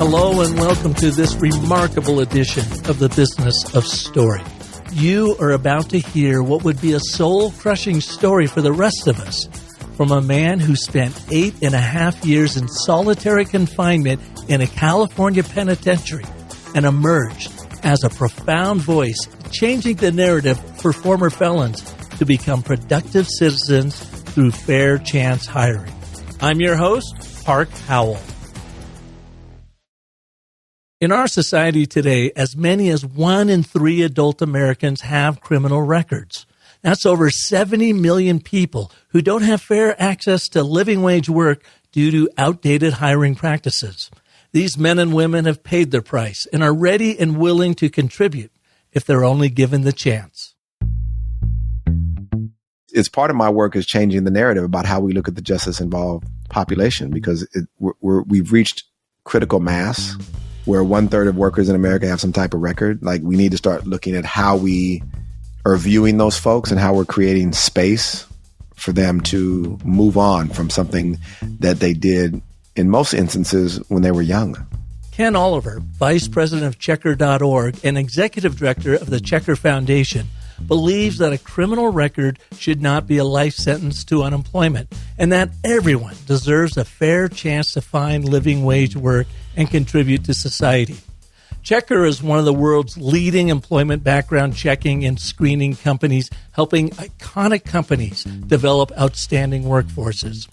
Hello and welcome to this remarkable edition of the Business of Story. You are about to hear what would be a soul-crushing story for the rest of us from a man who spent 8.5 years in solitary confinement in a California penitentiary and emerged as a profound voice, changing the narrative for former felons to become productive citizens through fair chance hiring. I'm your host, Park Howell. In our society today, as many as 1 in 3 adult Americans have criminal records. That's over 70 million people who don't have fair access to living wage work due to outdated hiring practices. These men and women have paid their price and are ready and willing to contribute if they're only given the chance. It's part of my work is changing the narrative about how we look at the justice-involved population, because we've reached critical mass where 1/3 of workers in America have some type of record. Like, we need to start looking at how we are viewing those folks and how we're creating space for them to move on from something that they did in most instances when they were young. Ken Oliver, Vice President of Checkr.org and Executive Director of the Checkr Foundation, believes that a criminal record should not be a life sentence to unemployment and that everyone deserves a fair chance to find living wage work and contribute to society. Checkr is one of the world's leading employment background checking and screening companies, helping iconic companies develop outstanding workforces.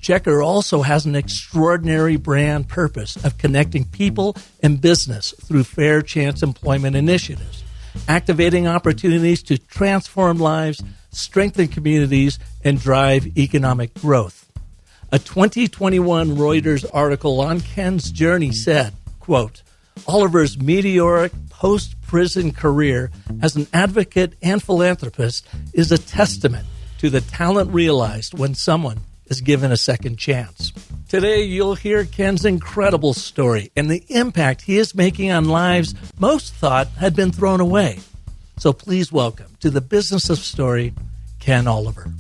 Checkr also has an extraordinary brand purpose of connecting people and business through fair chance employment initiatives, activating opportunities to transform lives, strengthen communities, and drive economic growth. A 2021 Reuters article on Ken's journey said, quote, Oliver's meteoric post-prison career as an advocate and philanthropist is a testament to the talent realized when someone is given a second chance. Today, you'll hear Ken's incredible story and the impact he is making on lives most thought had been thrown away. So please welcome to the Business of Story, Ken Oliver.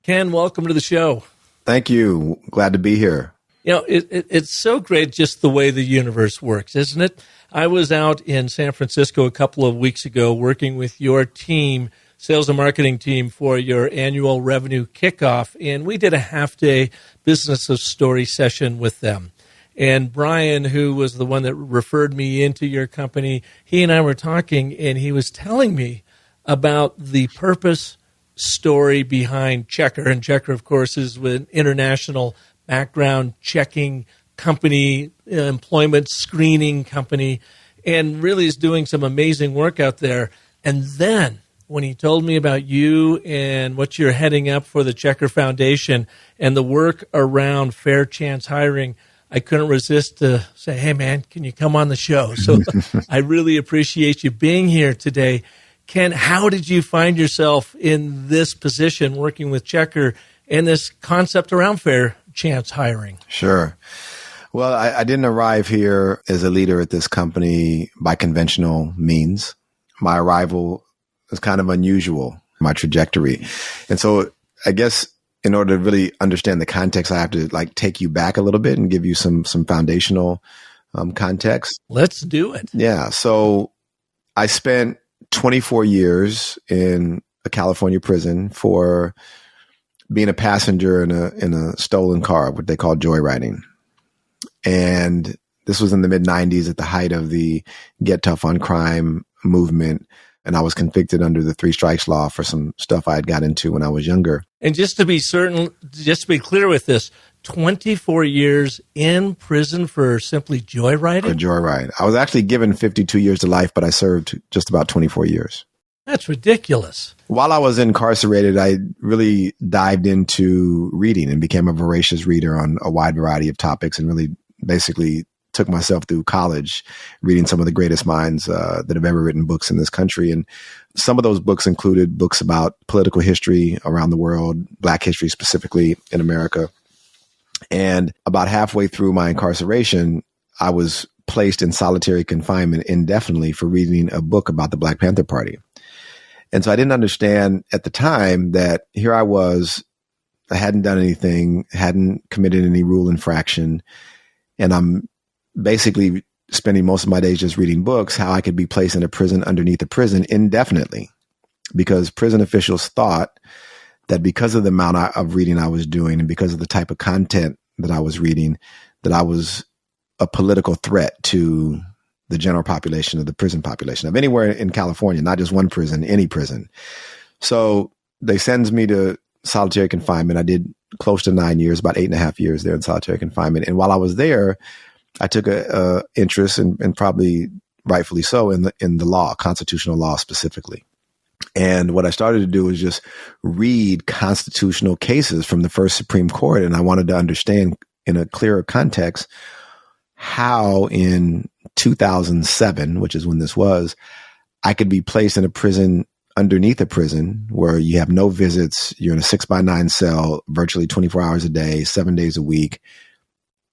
Ken, welcome to the show. Thank you. Glad to be here. You know, it's so great just the way the universe works, isn't it? I was out in San Francisco a couple of weeks ago working with your team, sales and marketing team, for your annual revenue kickoff, and we did a half-day Business of Story session with them. And Brian, who was the one that referred me into your company, he and I were talking, and he was telling me about the purpose story behind Checkr. And Checkr, of course, is an international background checking company, employment screening company, and really is doing some amazing work out there. And then when he told me about you and what you're heading up for the Checkr Foundation and the work around fair chance hiring, I couldn't resist to say, hey, man, can you come on the show? So I really appreciate you being here today. Ken, how did you find yourself in this position working with Checkr and this concept around fair chance hiring? Sure. Well, I didn't arrive here as a leader at this company by conventional means. My arrival was kind of unusual, my trajectory. And so I guess in order to really understand the context, I have to take you back a little bit and give you some foundational context. Let's do it. Yeah. So I spent 24 years in a California prison for being a passenger in a stolen car, what they call joyriding. And this was in the mid-90s at the height of the Get Tough on Crime movement. And I was convicted under the 3 strikes law for some stuff I had got into when I was younger. And just to be clear with this, 24 years in prison for simply joyriding? For joyride. I was actually given 52 years to life, but I served just about 24 years. That's ridiculous. While I was incarcerated, I really dived into reading and became a voracious reader on a wide variety of topics, and really basically took myself through college reading some of the greatest minds that have ever written books in this country. And some of those books included books about political history around the world, Black history specifically in America. And about halfway through my incarceration, I was placed in solitary confinement indefinitely for reading a book about the Black Panther Party. And so I didn't understand at the time that here I was I hadn't done anything, hadn't committed any rule infraction. And I'm basically spending most of my days just reading books, how I could be placed in a prison underneath a prison indefinitely, because prison officials thought that because of the amount of reading I was doing and because of the type of content that I was reading, that I was a political threat to the general population of the prison population of anywhere in California, not just one prison, any prison. So they sends me to solitary confinement. I did close to 9 years, about 8.5 years there in solitary confinement. And while I was there, I took a interest, and probably rightfully so, in the law, constitutional law specifically. And what I started to do was just read constitutional cases from the first Supreme Court. And I wanted to understand in a clearer context how in 2007, which is when this was, I could be placed in a prison underneath a prison where you have no visits. You're in a 6x9 cell, virtually 24 hours a day, 7 days a week,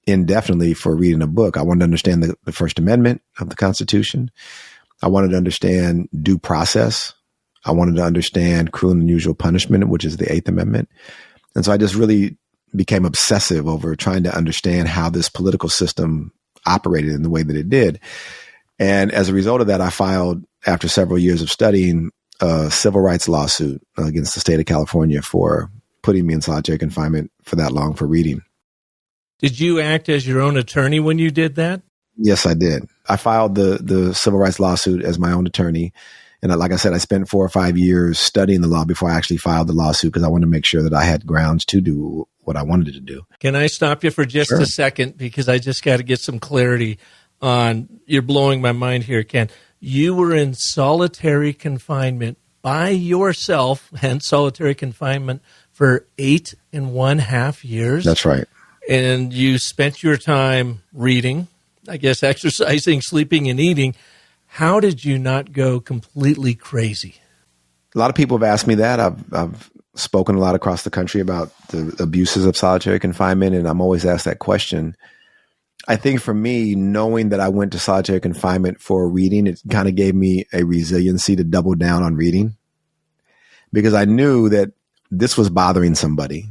indefinitely for reading a book. I wanted to understand the First Amendment of the Constitution. I wanted to understand due process. I wanted to understand cruel and unusual punishment, which is the Eighth Amendment. And so I just really became obsessive over trying to understand how this political system operated in the way that it did. And as a result of that, I filed, after several years of studying, a civil rights lawsuit against the state of California for putting me in solitary confinement for that long for reading. Did you act as your own attorney when you did that? Yes, I did. I filed the civil rights lawsuit as my own attorney. And like I said, I spent 4 or 5 years studying the law before I actually filed the lawsuit, because I wanted to make sure that I had grounds to do what I wanted to do. Can I stop you for just Sure. a second? Because I just got to get some clarity on, you're blowing my mind here, Ken. You were in solitary confinement by yourself, and solitary confinement for 8.5 years. That's right. And you spent your time reading, I guess exercising, sleeping, and eating. How did you not go completely crazy? A lot of people have asked me that. I've spoken a lot across the country about the abuses of solitary confinement, and I'm always asked that question. I think for me, knowing that I went to solitary confinement for reading, it kind of gave me a resiliency to double down on reading, because I knew that this was bothering somebody.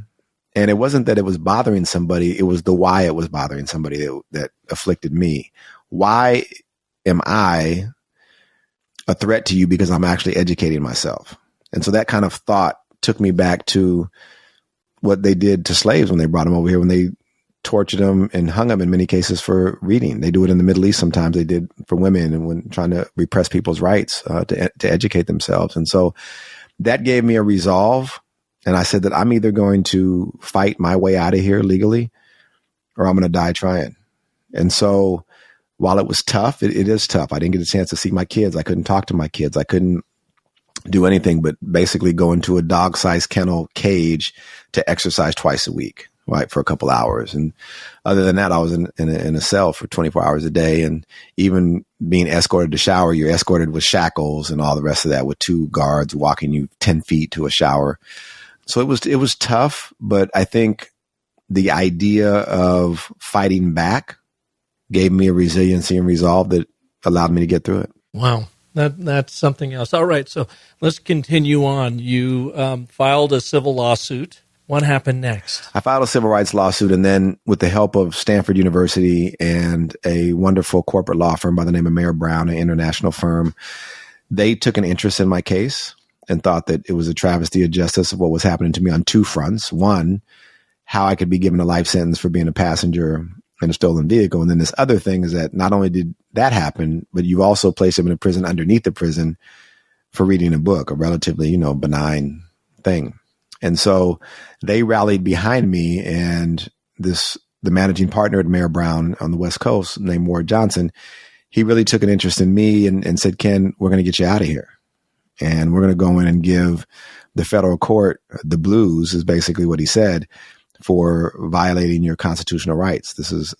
And it wasn't that it was bothering somebody, it was the why it was bothering somebody that afflicted me. Why am I a threat to you? Because I'm actually educating myself. And so that kind of thought took me back to what they did to slaves when they brought them over here, when they tortured them and hung them in many cases for reading. They do it in the Middle East sometimes. They did for women, and when trying to repress people's rights to educate themselves. And so that gave me a resolve. And I said that I'm either going to fight my way out of here legally, or I'm going to die trying. And so while it was tough, it is tough. I didn't get a chance to see my kids. I couldn't talk to my kids. I couldn't do anything but basically go into a dog-sized kennel cage to exercise twice a week, right, for a couple hours. And other than that, I was in a cell for 24 hours a day. And even being escorted to shower, you're escorted with shackles and all the rest of that, with 2 guards walking you 10 feet to a shower. So it was tough, but I think the idea of fighting back gave me a resiliency and resolve that allowed me to get through it. Wow. That's something else. All right, so let's continue on. You filed a civil lawsuit. What happened next? I filed a civil rights lawsuit, and then with the help of Stanford University and a wonderful corporate law firm by the name of Mayer Brown, an international firm, they took an interest in my case and thought that it was a travesty of justice of what was happening to me on 2 fronts. One, how I could be given a life sentence for being a passenger in a stolen vehicle. And then this other thing is that not only did that happen, but you also placed him in a prison underneath the prison for reading a book, a relatively, benign thing. And so they rallied behind me, and the managing partner at Mayer Brown on the West Coast named Ward Johnson, he really took an interest in me and said, Ken, we're going to get you out of here. And we're going to go in and give the federal court the blues, is basically what he said, for violating your constitutional rights. This is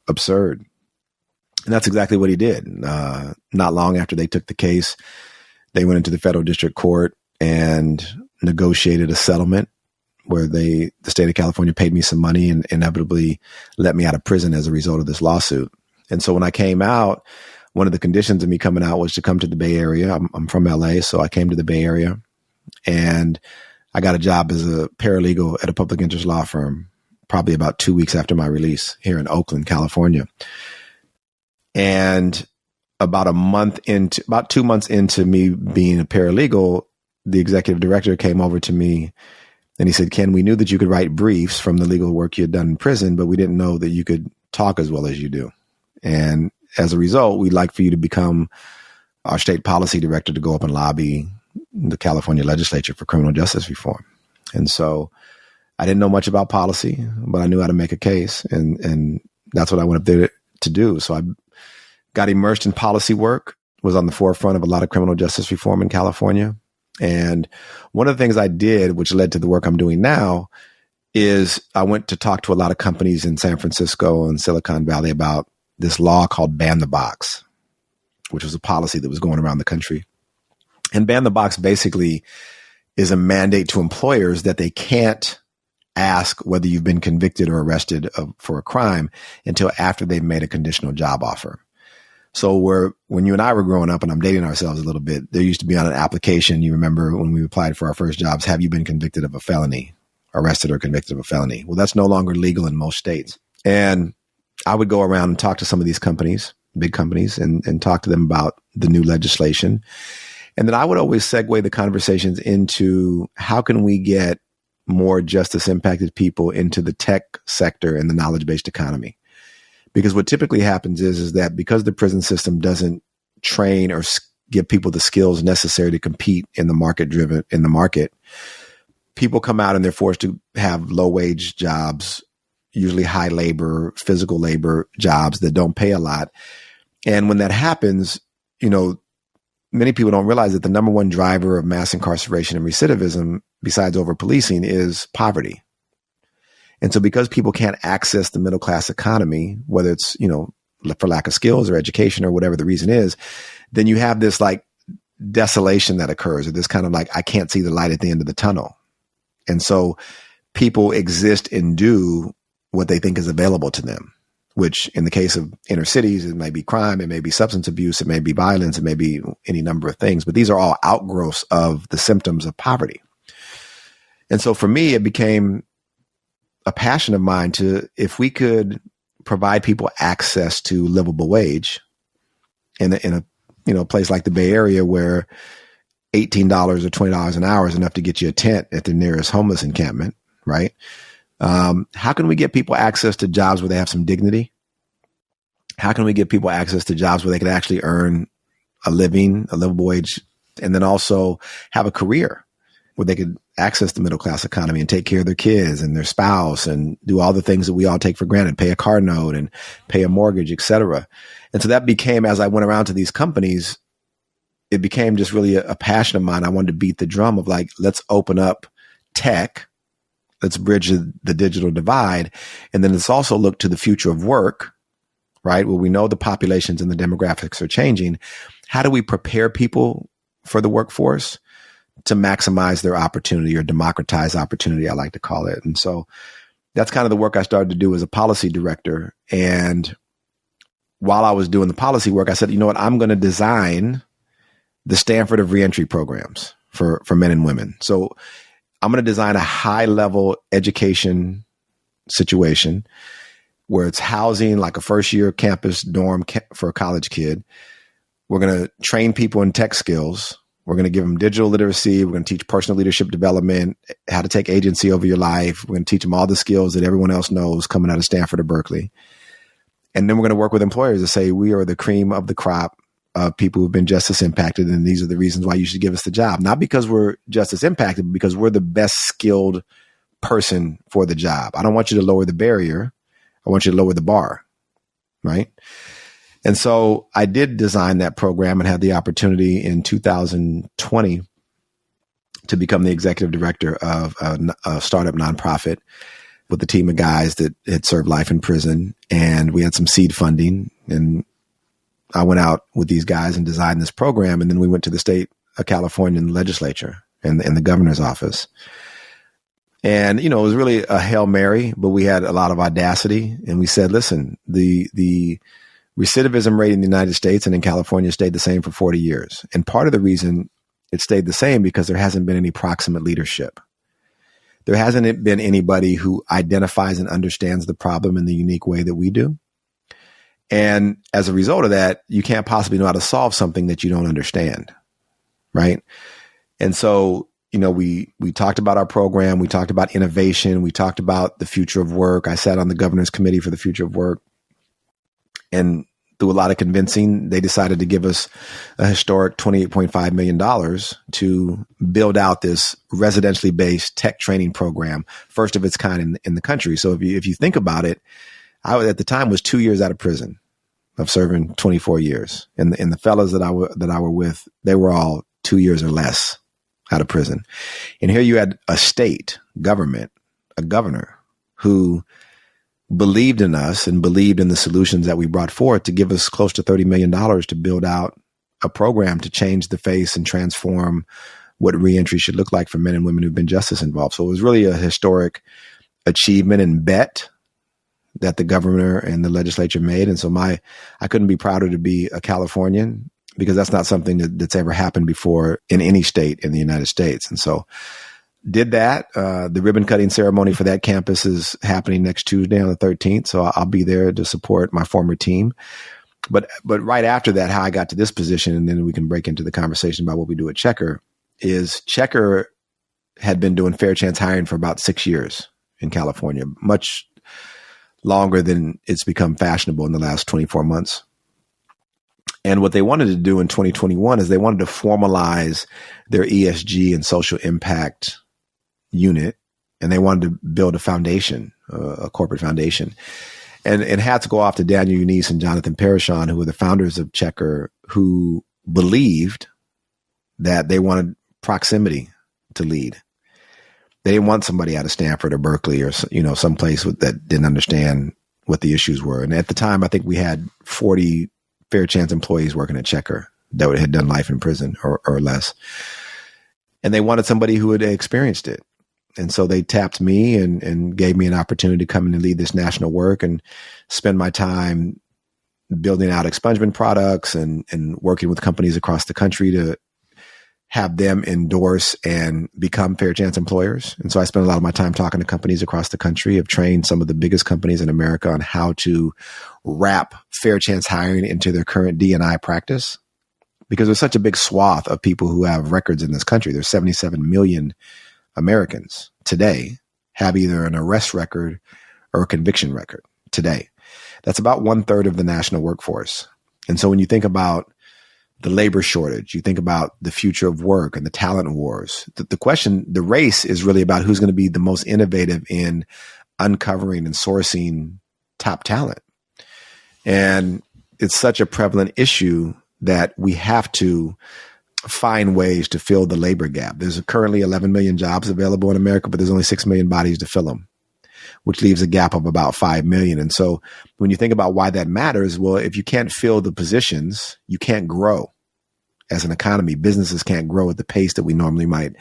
absurd. And that's exactly what he did. Not long after they took the case, they went into the federal district court and negotiated a settlement where the state of California paid me some money and inevitably let me out of prison as a result of this lawsuit. And so when I came out, one of the conditions of me coming out was to come to the Bay Area. I'm from LA, so I came to the Bay Area, and I got a job as a paralegal at a public interest law firm, probably about 2 weeks after my release here in Oakland, California. And about 2 months into me being a paralegal, the executive director came over to me and he said, Ken, we knew that you could write briefs from the legal work you had done in prison, but we didn't know that you could talk as well as you do. And as a result, we'd like for you to become our state policy director to go up and lobby the California legislature for criminal justice reform. And so I didn't know much about policy, but I knew how to make a case. And that's what I went up there to do. So I got immersed in policy work, was on the forefront of a lot of criminal justice reform in California. And one of the things I did, which led to the work I'm doing now, is I went to talk to a lot of companies in San Francisco and Silicon Valley about this law called Ban the Box, which was a policy that was going around the country. And Ban the Box basically is a mandate to employers that they can't ask whether you've been convicted or arrested for a crime until after they've made a conditional job offer. So when you and I were growing up, and I'm dating ourselves a little bit, there used to be on an application, you remember when we applied for our first jobs, have you been convicted of a felony, arrested or convicted of a felony? Well, that's no longer legal in most states. And I would go around and talk to some of these companies, big companies, and talk to them about the new legislation. And then I would always segue the conversations into how can we get more justice impacted people into the tech sector and the knowledge-based economy? Because what typically happens is that because the prison system doesn't train or give people the skills necessary to compete in the market, people come out and they're forced to have low wage jobs, usually high labor, physical labor jobs that don't pay a lot. And when that happens, many people don't realize that the number one driver of mass incarceration and recidivism, besides over policing, is poverty. And so because people can't access the middle class economy, whether it's, for lack of skills or education or whatever the reason is, then you have this like desolation that occurs, or this kind of like, I can't see the light at the end of the tunnel. And so people exist and do what they think is available to them, which in the case of inner cities, it may be crime, it may be substance abuse, it may be violence, it may be any number of things, but these are all outgrowths of the symptoms of poverty. And so for me, it became a passion of mine if we could provide people access to livable wage in a place like the Bay Area where $18 or $20 an hour is enough to get you a tent at the nearest homeless encampment, right? How can we get people access to jobs where they have some dignity? How can we get people access to jobs where they can actually earn a living, a livable wage, and then also have a career where they could access the middle class economy and take care of their kids and their spouse and do all the things that we all take for granted, pay a car note and pay a mortgage, et cetera. And so that became, as I went around to these companies, it became just really a passion of mine. I wanted to beat the drum of like, let's open up tech. Let's bridge the digital divide. And then let's also look to the future of work, right? Well, we know the populations and the demographics are changing. How do we prepare people for the workforce to maximize their opportunity, or democratize opportunity, I like to call it. And so that's kind of the work I started to do as a policy director. And while I was doing the policy work, I said, you know what, I'm going to design the Stanford of reentry programs for men and women. So I'm going to design a high level education situation where it's housing like a first year campus dorm for a college kid. We're going to train people in tech skills. We're going to give them digital literacy. We're going to teach personal leadership development, how to take agency over your life. We're going to teach them all the skills that everyone else knows coming out of Stanford or Berkeley. And then we're going to work with employers to say, we are the cream of the crop of people who've been justice impacted. And these are the reasons why you should give us the job. Not because we're justice impacted, but because we're the best skilled person for the job. I don't want you to lower the barrier. I want you to lower the bar, right? And so I did design that program and had the opportunity in 2020 to become the executive director of a startup nonprofit with a team of guys that had served life in prison. And we had some seed funding, and I went out with these guys and designed this program. And then we went to the state of California legislature and the governor's office. And, it was really a Hail Mary, but we had a lot of audacity. And we said, listen, the recidivism rate in the United States and in California stayed the same for 40 years. And part of the reason it stayed the same because there hasn't been any proximate leadership. there hasn't been anybody who identifies and understands the problem in the unique way that we do. And as a result of that, you can't possibly know how to solve something that you don't understand, right? And so, we talked about our program, we talked about innovation, we talked about the future of work. I sat on the governor's committee for the future of work. And through a lot of convincing, they decided to give us a historic $28.5 million to build out this residentially based tech training program, first of its kind in the country. So if you think about it, I at the time was 2 years out of prison of serving 24 years. And the fellas that I were with, they were all 2 years or less out of prison. And here you had a state government, a governor who believed in us and believed in the solutions that we brought forth to give us close to $30 million to build out a program to change the face and transform what reentry should look like for men and women who've been justice involved. So it was really a historic achievement and bet that the governor and the legislature made. And so I couldn't be prouder to be a Californian, because that's not something that's ever happened before in any state in the United States. And so did that. The ribbon cutting ceremony for that campus is happening next Tuesday on the 13th. So I'll be there to support my former team. But right after that, how I got to this position, and then we can break into the conversation about what we do at Checkr, is Checkr had been doing fair chance hiring for about 6 years in California, much longer than it's become fashionable in the last 24 months. And what they wanted to do in 2021 is they wanted to formalize their ESG and social impact unit, and they wanted to build a foundation, a corporate foundation. And hats go off to Daniel Eunice and Jonathan Parashon, who were the founders of Checkr, who believed that they wanted proximity to lead. They didn't want somebody out of Stanford or Berkeley or someplace that didn't understand what the issues were. And at the time, I think we had 40 fair chance employees working at Checkr that had done life in prison or less. And they wanted somebody who had experienced it. And so they tapped me and gave me an opportunity to come in and lead this national work and spend my time building out expungement products and working with companies across the country to have them endorse and become fair chance employers. And so I spent a lot of my time talking to companies across the country. I've trained some of the biggest companies in America on how to wrap fair chance hiring into their current D&I practice, because there's such a big swath of people who have records in this country. There's 77 million Americans today have either an arrest record or a conviction record today. That's about 1/3 of the national workforce. And so when you think about the labor shortage, you think about the future of work and the talent wars, the race is really about who's going to be the most innovative in uncovering and sourcing top talent. And it's such a prevalent issue that we have to find ways to fill the labor gap. There's currently 11 million jobs available in America, but there's only 6 million bodies to fill them, which leaves a gap of about 5 million. And so when you think about why that matters, well, if you can't fill the positions, you can't grow as an economy. Businesses can't grow at the pace that we normally might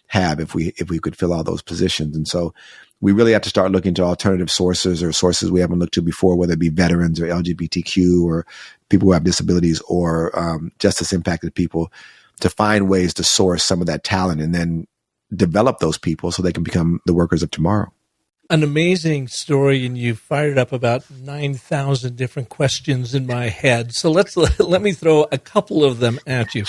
have if we could fill all those positions. And so we really have to start looking to alternative sources or sources we haven't looked to before, whether it be veterans or LGBTQ or people who have disabilities or justice impacted people, to find ways to source some of that talent and then develop those people so they can become the workers of tomorrow. An amazing story, and you fired up about 9,000 different questions in my head. So let me throw a couple of them at you.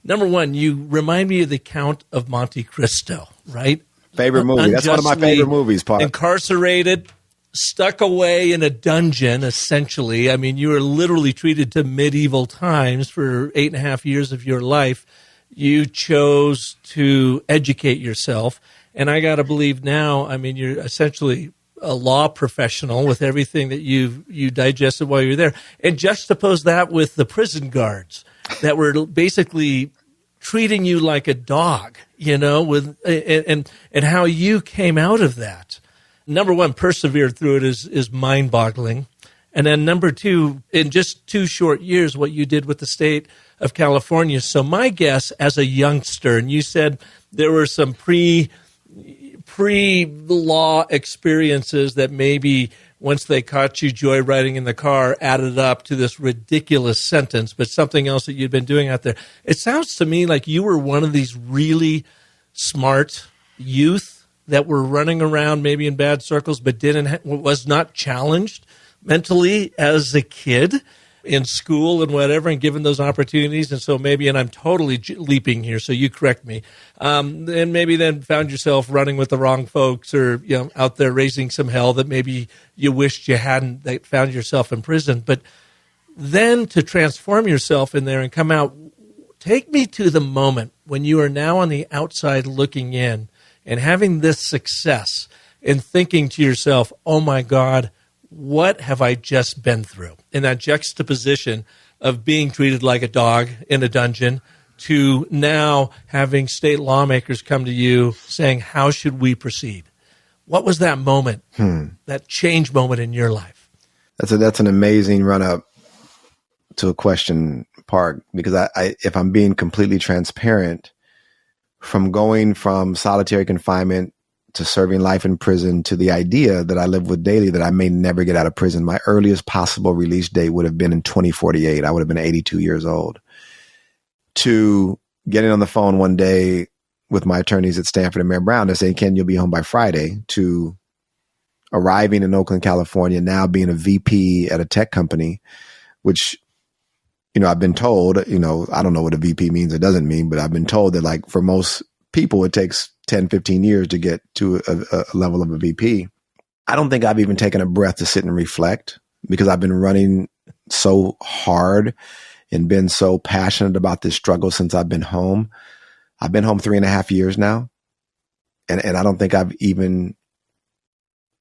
Number one, you remind me of the Count of Monte Cristo, right? Favorite movie. That's one of my favorite movies, Paul. Incarcerated, stuck away in a dungeon, essentially. I mean, you were literally treated to medieval times for 8.5 years of your life. You chose to educate yourself. And I got to believe now, I mean, you're essentially a law professional with everything that you digested while you were there. And juxtapose that with the prison guards that were basically treating you like a dog, and how you came out of that. Number one, persevered through it is mind-boggling. And then number two, in just 2 short years, what you did with the state of California. So my guess as a youngster, and you said there were some pre-law experiences that maybe once they caught you joyriding in the car added up to this ridiculous sentence, but something else that you'd been doing out there. It sounds to me like you were one of these really smart youth that were running around maybe in bad circles, but was not challenged mentally as a kid in school and whatever, and given those opportunities. And so maybe, and I'm totally leaping here, so you correct me, and maybe then found yourself running with the wrong folks, or out there raising some hell that maybe you wished you hadn't, that found yourself in prison. But then to transform yourself in there and come out, take me to the moment when you are now on the outside looking in and having this success and thinking to yourself, oh my God, what have I just been through? In that juxtaposition of being treated like a dog in a dungeon to now having state lawmakers come to you saying, how should we proceed? What was that moment, that change moment in your life? That's an amazing run-up to a question, Park, because I if I'm being completely transparent, from going from solitary confinement to serving life in prison to the idea that I live with daily that I may never get out of prison. My earliest possible release date would have been in 2048. I would have been 82 years old. To getting on the phone one day with my attorneys at Stanford and Mayor Brown, they're saying, Ken, you'll be home by Friday, to arriving in Oakland, California, now being a VP at a tech company, which, I've been told, I don't know what a VP means or doesn't mean, but I've been told that, like, for most people, it takes 10, 15 years to get to a level of a VP. I don't think I've even taken a breath to sit and reflect, because I've been running so hard and been so passionate about this struggle since I've been home. I've been home 3.5 years now. And I don't think I've even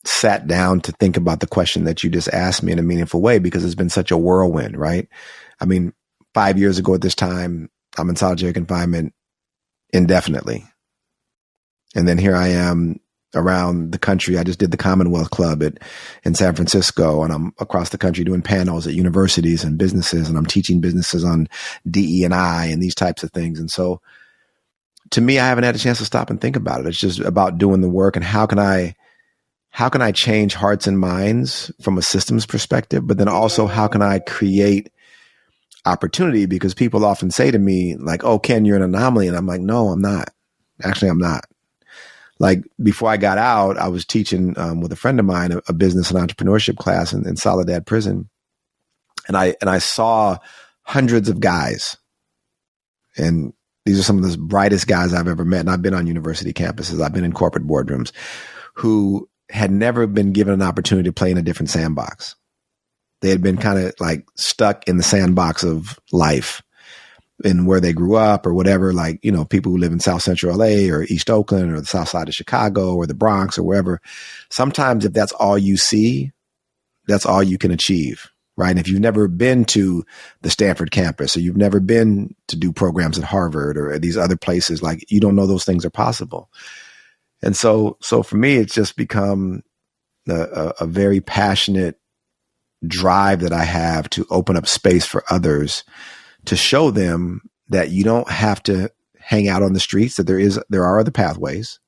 sat down to think about the question that you just asked me in a meaningful way, because it's been such a whirlwind, right? 5 years ago at this time, I'm in solitary confinement indefinitely. And then here I am around the country. I just did the Commonwealth Club in San Francisco, and I'm across the country doing panels at universities and businesses, and I'm teaching businesses on DE&I and these types of things. And so to me, I haven't had a chance to stop and think about it. It's just about doing the work, and how can I change hearts and minds from a systems perspective, but then also how can I create opportunity? Because people often say to me, like, oh, Ken, you're an anomaly. And I'm like, no, I'm not. Actually, I'm not. Like, before I got out, I was teaching with a friend of mine a business and entrepreneurship class in Soledad Prison. And I saw hundreds of guys. And these are some of the brightest guys I've ever met. And I've been on university campuses. I've been in corporate boardrooms, who had never been given an opportunity to play in a different sandbox. They had been kind of like stuck in the sandbox of life and where they grew up or whatever, like, people who live in South Central LA or East Oakland or the South Side of Chicago or the Bronx or wherever. Sometimes if that's all you see, that's all you can achieve, right? And if you've never been to the Stanford campus, or you've never been to do programs at Harvard or these other places, like, you don't know those things are possible. And so for me, it's just become a very passionate drive that I have to open up space for others, to show them that you don't have to hang out on the streets, that there are other pathways.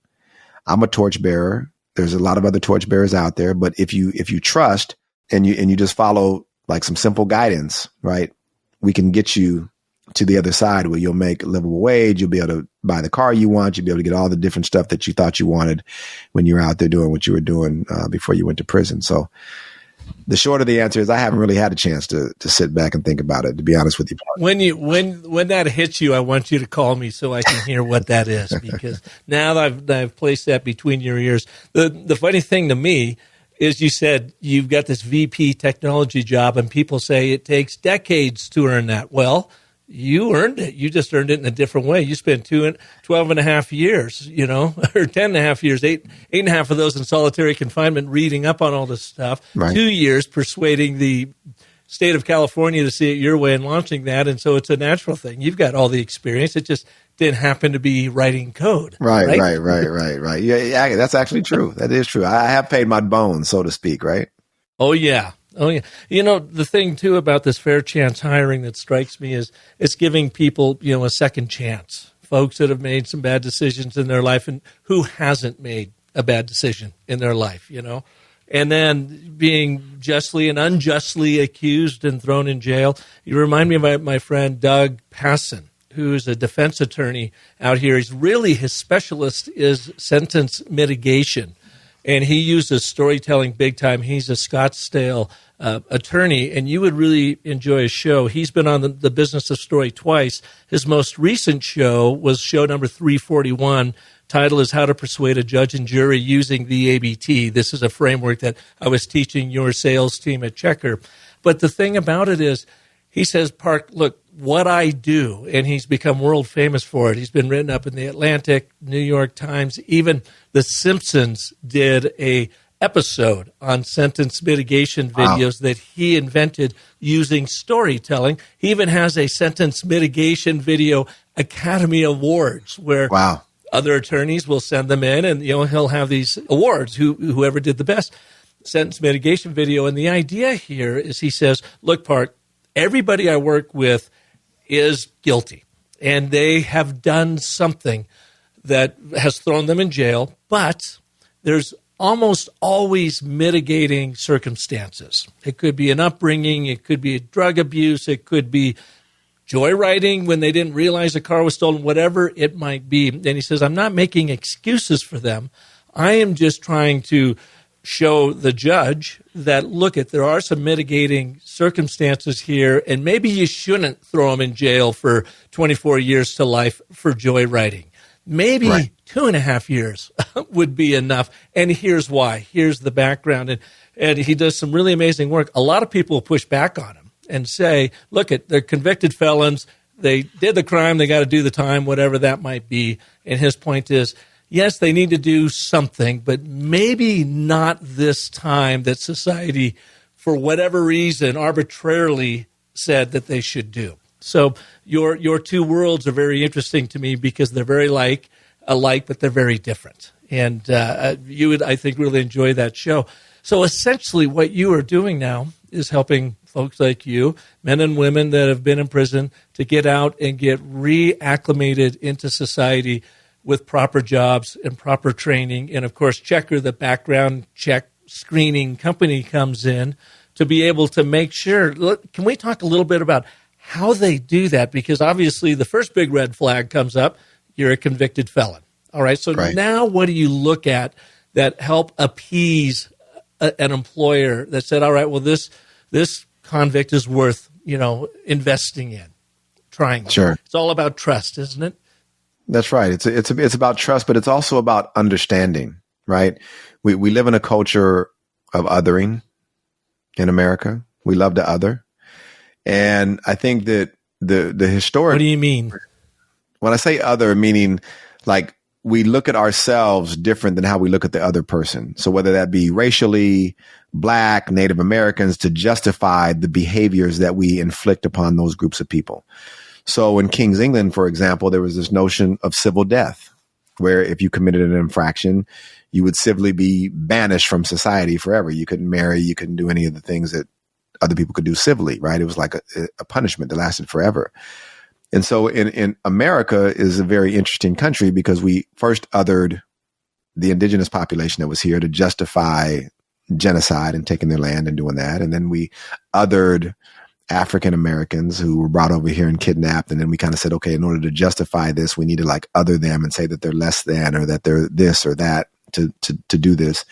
I'm a torchbearer. There's a lot of other torchbearers out there, but if you trust and you just follow like some simple guidance, right, we can get you to the other side where you'll make a livable wage. You'll be able to buy the car you want. You'll be able to get all the different stuff that you thought you wanted when you were out there doing what you were doing before you went to prison. So the short of the answer is I haven't really had a chance to sit back and think about it, to be honest with you. When that hits you, I want you to call me so I can hear what that is, because now that I've placed that between your ears. The funny thing to me is, you said you've got this VP technology job, and people say it takes decades to earn that. Well, you earned it. You just earned it in a different way. You spent 12 and a half years, or 10 and a half years, eight and a half of those in solitary confinement, reading up on all this stuff. Right. 2 years persuading the state of California to see it your way and launching that. And so it's a natural thing. You've got all the experience. It just didn't happen to be writing code. Right. Yeah, that's actually true. That is true. I have paid my bones, so to speak, right? Oh, yeah. The thing, too, about this fair chance hiring that strikes me is it's giving people, a second chance. Folks that have made some bad decisions in their life, and who hasn't made a bad decision in their life, and then being justly and unjustly accused and thrown in jail. You remind me of my friend Doug Passon, who's a defense attorney out here. His specialist is sentence mitigation, and he uses storytelling big time. He's a Scottsdale attorney, and you would really enjoy his show. He's been on the Business of Story twice. His most recent show was show number 341. Title is How to Persuade a Judge and Jury Using the ABT. This is a framework that I was teaching your sales team at Checkr. But the thing about it is, he says, Park, look, what I do, and he's become world famous for it. He's been written up in the Atlantic, New York Times, even The Simpsons did a episode on sentence mitigation videos that he invented using storytelling. He even has a sentence mitigation video Academy Awards where other attorneys will send them in, and he'll have these awards, whoever did the best sentence mitigation video. And the idea here is, he says, look, Park, everybody I work with is guilty, and they have done something that has thrown them in jail, but there's almost always mitigating circumstances. It could be an upbringing, it could be drug abuse, it could be joyriding when they didn't realize a car was stolen, whatever it might be. And he says, I'm not making excuses for them. I am just trying to show the judge that, look, there are some mitigating circumstances here, and maybe you shouldn't throw them in jail for 24 years to life for joyriding. Maybe 2.5 years would be enough. And here's why. Here's the background. And he does some really amazing work. A lot of people push back on him and say, look, they're convicted felons. They did the crime. They got to do the time, whatever that might be. And his point is, yes, they need to do something, but maybe not this time that society, for whatever reason, arbitrarily said that they should do. So your two worlds are very interesting to me because they're very alike, but they're very different. And you would, I think, really enjoy that show. So essentially what you are doing now is helping folks like you, men and women that have been in prison, to get out and get reacclimated into society with proper jobs and proper training. And, of course, Checkr, the background check screening company, comes in to be able to make sure. Look, can we talk a little bit about how they do that? Because obviously the first big red flag comes up, you're a convicted felon. All right, so now what do you look at that help appease an employer that said, all right, well, this convict is worth, investing in, trying. Sure. It's all about trust, isn't it? That's right. It's about trust, but it's also about understanding, right? We live in a culture of othering in America. We love to other. And I think that the historic... What do you mean? When I say other, meaning like we look at ourselves different than how we look at the other person. So whether that be racially, Black, Native Americans, to justify the behaviors that we inflict upon those groups of people. So in King's England, for example, there was this notion of civil death, where if you committed an infraction, you would civilly be banished from society forever. You couldn't marry, you couldn't do any of the things that other people could do civilly, right? It was like a punishment that lasted forever. And so in America is a very interesting country because we first othered the indigenous population that was here to justify genocide and taking their land and doing that. And then we othered African Americans who were brought over here and kidnapped. And then we kind of said, okay, in order to justify this, we need to like other them and say that they're less than, or that they're this or that to do this.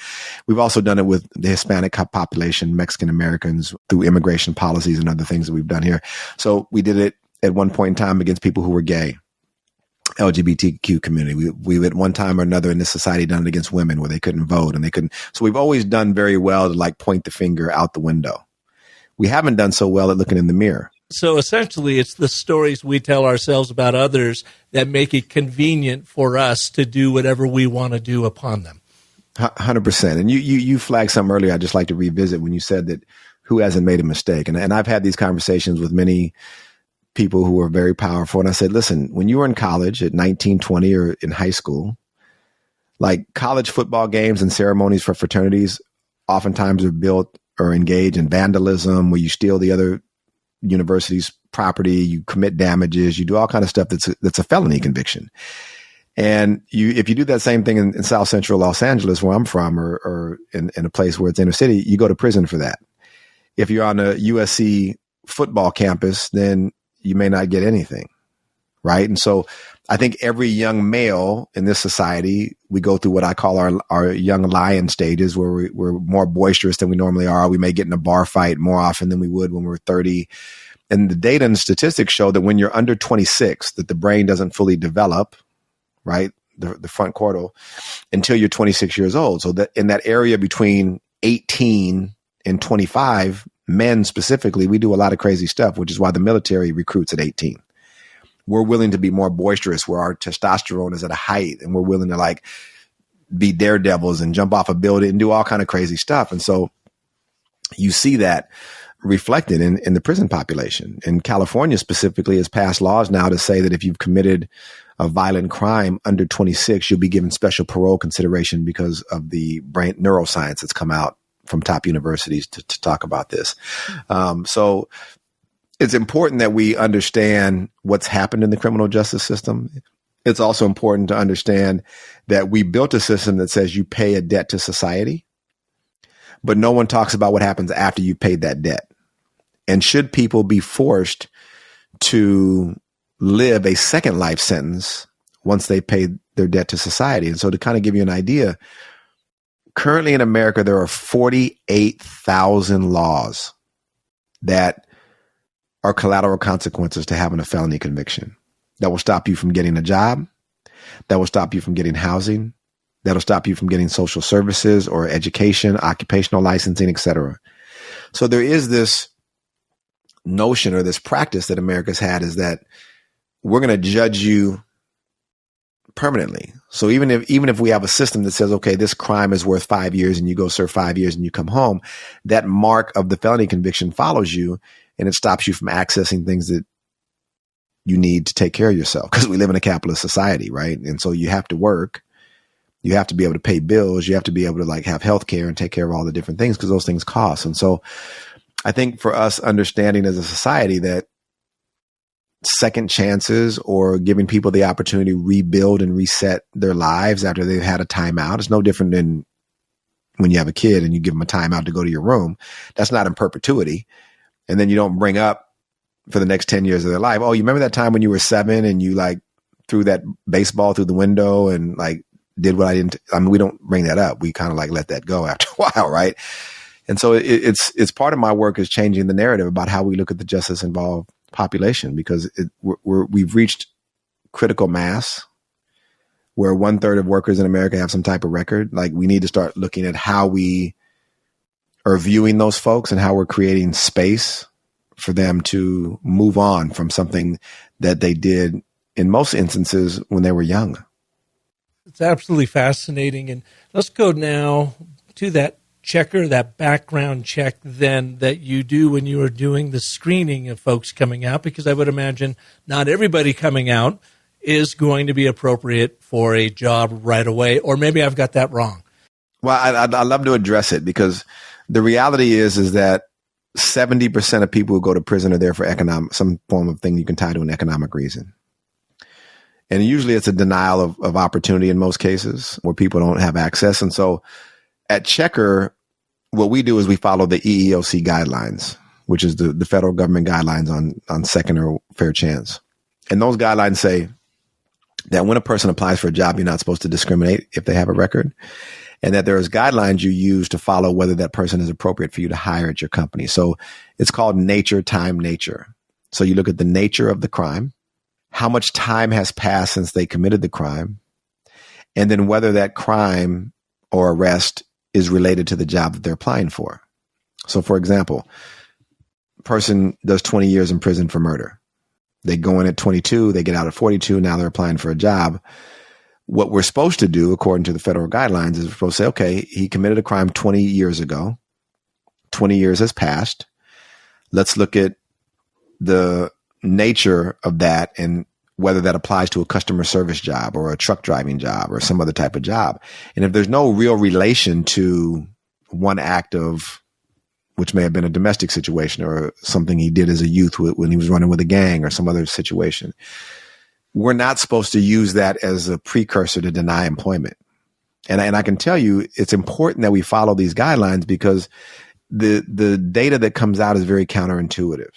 We've also done it with the Hispanic population, Mexican Americans, through immigration policies and other things that we've done here. So we did it at one point in time against people who were gay, LGBTQ community. We at one time or another in this society done it against women where they couldn't vote and they couldn't. So we've always done very well to like point the finger out the window. We haven't done so well at looking in the mirror. So essentially, it's the stories we tell ourselves about others that make it convenient for us to do whatever we want to do upon them. 100%. And you flagged something earlier I'd just like to revisit when you said that who hasn't made a mistake. And I've had these conversations with many people who are very powerful. And I said, listen, when you were in college at 19, 20, or in high school, like college football games and ceremonies for fraternities oftentimes are built or engage in vandalism, where you steal the other university's property, you commit damages, you do all kind of stuff that's a felony conviction. And if you do that same thing in South Central Los Angeles, where I'm from, or in a place where it's inner city, you go to prison for that. If you're on a USC football campus, then you may not get anything. right? And so I think every young male in this society, we go through what I call our young lion stages, where we're more boisterous than we normally are. We may get in a bar fight more often than we would when we were 30. And the data and statistics show that when you're under 26, that the brain doesn't fully develop, right? The front cortical until you're 26 years old. So that in that area between 18 and 25, men specifically, we do a lot of crazy stuff, which is why the military recruits at 18. We're willing to be more boisterous, where our testosterone is at a height, and we're willing to like be daredevils and jump off a building and do all kind of crazy stuff. And so you see that reflected in the prison population. And California specifically has passed laws now to say that if you've committed a violent crime under 26, you'll be given special parole consideration because of the brain neuroscience that's come out from top universities to talk about this. So it's important that we understand what's happened in the criminal justice system. It's also important to understand that we built a system that says you pay a debt to society, but no one talks about what happens after you paid that debt. And should people be forced to live a second life sentence once they pay their debt to society? And so to kind of give you an idea, currently in America, there are 48,000 laws that are collateral consequences to having a felony conviction that will stop you from getting a job, that will stop you from getting housing, that'll stop you from getting social services or education, occupational licensing, etc. So there is this notion or this practice that America's had, is that we're going to judge you permanently. So even if we have a system that says, okay, this crime is worth 5 years and you go serve 5 years and you come home, that mark of the felony conviction follows you, and it stops you from accessing things that you need to take care of yourself, because we live in a capitalist society, right? And so you have to work, you have to be able to pay bills, you have to be able to like have health care and take care of all the different things, because those things cost. And so I think for us, understanding as a society that second chances or giving people the opportunity to rebuild and reset their lives after they've had a timeout, it's no different than when you have a kid and you give them a timeout to go to your room. That's not in perpetuity. And then you don't bring up for the next 10 years of their life, oh, you remember that time when you were 7 and you like threw that baseball through the window and like did what I didn't. I mean, we don't bring that up. We kind of like let that go after a while, right? And so it's part of my work is changing the narrative about how we look at the justice involved population, because we've reached critical mass where 1/3 of workers in America have some type of record. Like, we need to start looking at how we are viewing those folks and how we're creating space for them to move on from something that they did in most instances when they were young. It's absolutely fascinating. And let's go now to that Checkr, that background check then that you do when you are doing the screening of folks coming out, because I would imagine not everybody coming out is going to be appropriate for a job right away, or maybe I've got that wrong. Well, I'd love to address it, because the reality is that 70% of people who go to prison are there for some form of thing you can tie to an economic reason. And usually it's a denial of opportunity in most cases where people don't have access. And so at Checkr, what we do is we follow the EEOC guidelines, which is the federal government guidelines on second or fair chance. And those guidelines say that when a person applies for a job, you're not supposed to discriminate if they have a record, and that there's guidelines you use to follow whether that person is appropriate for you to hire at your company. So it's called nature, time, nature. So you look at the nature of the crime, how much time has passed since they committed the crime, and then whether that crime or arrest is related to the job that they're applying for. So for example, a person does 20 years in prison for murder. They go in at 22, they get out at 42, now they're applying for a job. What we're supposed to do, according to the federal guidelines, is we're supposed to say, okay, he committed a crime 20 years ago. 20 years has passed. Let's look at the nature of that and whether that applies to a customer service job or a truck driving job or some other type of job. And if there's no real relation to one act of, which may have been a domestic situation or something he did as a youth when he was running with a gang or some other situation, we're not supposed to use that as a precursor to deny employment. And I can tell you, it's important that we follow these guidelines because the data that comes out is very counterintuitive.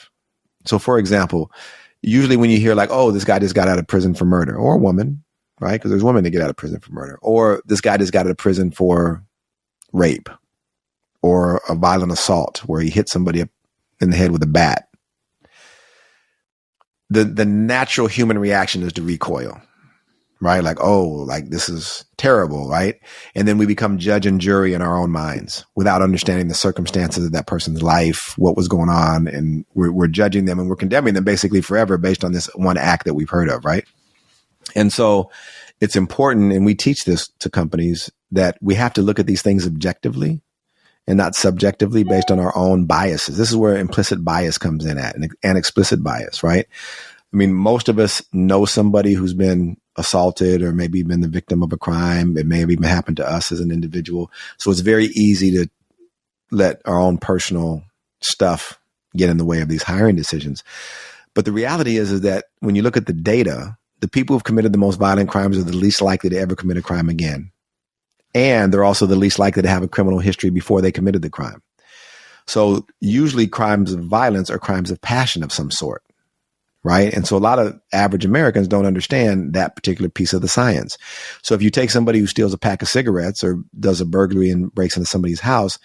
So for example, usually when you hear like, oh, this guy just got out of prison for murder, or a woman, right? Because there's women that get out of prison for murder, or this guy just got out of prison for rape or a violent assault where he hit somebody up in the head with a bat. The natural human reaction is to recoil, right? Like, oh, like this is terrible, right? And then we become judge and jury in our own minds without understanding the circumstances of that person's life, what was going on. And we're judging them and we're condemning them basically forever based on this one act that we've heard of, right? And so it's important, and we teach this to companies, that we have to look at these things objectively and not subjectively based on our own biases. This is where implicit bias comes in at, and explicit bias, right? I mean, most of us know somebody who's been assaulted or maybe been the victim of a crime. It may have even happened to us as an individual. So it's very easy to let our own personal stuff get in the way of these hiring decisions. But the reality is that when you look at the data, the people who've committed the most violent crimes are the least likely to ever commit a crime again. And they're also the least likely to have a criminal history before they committed the crime. So usually crimes of violence are crimes of passion of some sort, right? And so a lot of average Americans don't understand that particular piece of the science. So if you take somebody who steals a pack of cigarettes or does a burglary and breaks into somebody's house,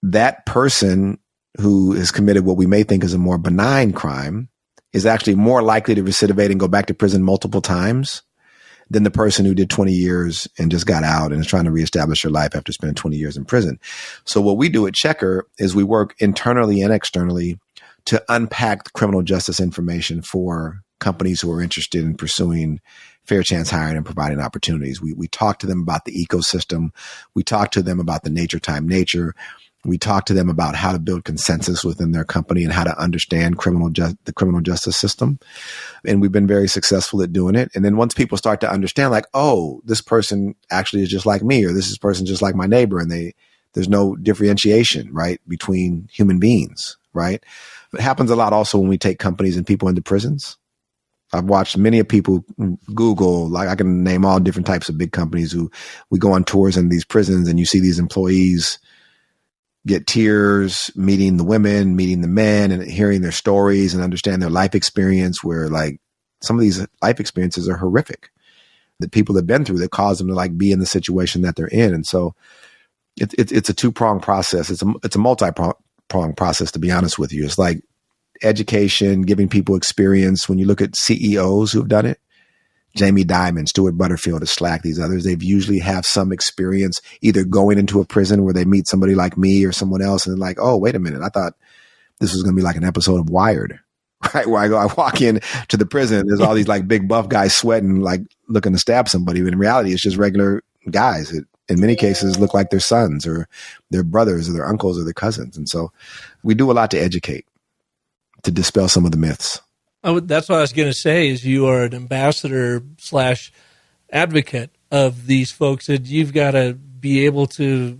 that person who has committed what we may think is a more benign crime is actually more likely to recidivate and go back to prison multiple times than the person who did 20 years and just got out and is trying to reestablish her life after spending 20 years in prison. So what we do at Checkr is we work internally and externally to unpack the criminal justice information for companies who are interested in pursuing fair chance hiring and providing opportunities. We talk to them about the ecosystem. We talk to them about the nature time nature. We talk to them about how to build consensus within their company and how to understand the criminal justice system. And we've been very successful at doing it. And then once people start to understand, like, oh, this person actually is just like me, or this person just like my neighbor, and there's no differentiation, right, between human beings, right? It happens a lot also when we take companies and people into prisons. I've watched many of people Google, like I can name all different types of big companies who we go on tours in these prisons, and you see these employees get tears meeting the women, meeting the men, and hearing their stories and understand their life experience, where like some of these life experiences are horrific that people have been through that cause them to like be in the situation that they're in. And so it's a two-pronged process. It's a multi-pronged process, to be honest with you. It's like education, giving people experience. When you look at CEOs who have done it, Jamie Dimon, Stuart Butterfield, Slack, these others, they've usually have some experience either going into a prison where they meet somebody like me or someone else, and they're like, oh, wait a minute, I thought this was going to be like an episode of Wired, right? Where I walk in to the prison, there's all these like big buff guys sweating, like looking to stab somebody. But in reality, it's just regular guys that in many cases look like their sons or their brothers or their uncles or their cousins. And so we do a lot to educate, to dispel some of the myths. That's what I was going to say, is you are an ambassador / advocate of these folks, and you've got to be able to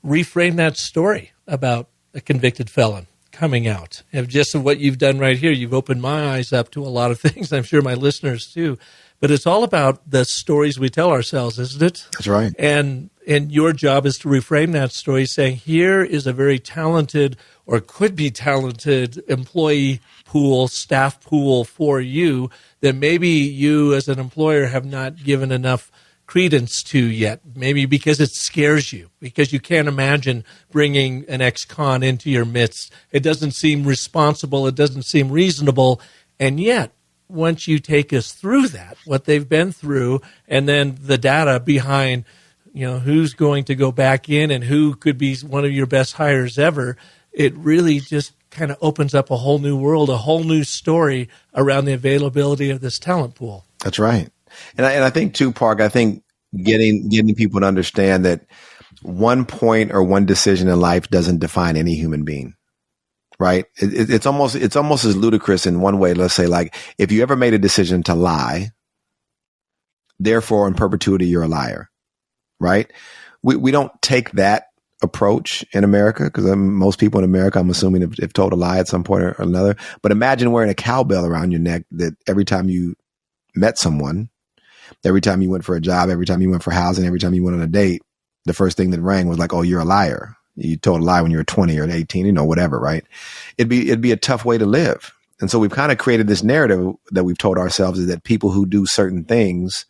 reframe that story about a convicted felon coming out. And just what you've done right here, you've opened my eyes up to a lot of things. I'm sure my listeners too. But it's all about the stories we tell ourselves, isn't it? That's right. And your job is to reframe that story, saying here is a very talented or could be talented employee pool, staff pool for you that maybe you as an employer have not given enough credence to yet. Maybe because it scares you, because you can't imagine bringing an ex-con into your midst. It doesn't seem responsible. It doesn't seem reasonable. And yet, once you take us through that, what they've been through, and then the data behind, who's going to go back in and who could be one of your best hires ever, it really just kind of opens up a whole new world, a whole new story around the availability of this talent pool. That's right. And I think too, Park, I think getting people to understand that one point or one decision in life doesn't define any human being. Right. It's almost as ludicrous in one way. Let's say, like, if you ever made a decision to lie, therefore in perpetuity, you're a liar. Right. We don't take that approach in America, because most people in America, I'm assuming, have told a lie at some point or another. But imagine wearing a cowbell around your neck that every time you met someone, every time you went for a job, every time you went for housing, every time you went on a date, the first thing that rang was like, oh, you're a liar. You told a lie when you were 20 or 18, whatever, right? It'd be a tough way to live. And so we've kind of created this narrative that we've told ourselves is that people who do certain things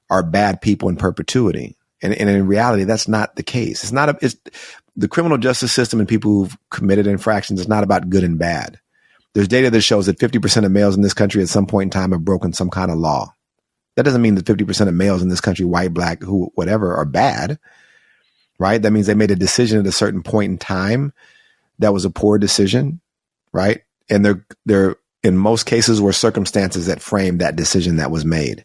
are bad people in perpetuity. And in reality, that's not the case. It's the criminal justice system and people who've committed infractions is not about good and bad. There's data that shows that 50% of males in this country at some point in time have broken some kind of law. That doesn't mean that 50% of males in this country, white, black, who, whatever, are bad, right? That means they made a decision at a certain point in time that was a poor decision, right? And there in most cases were circumstances that framed that decision that was made,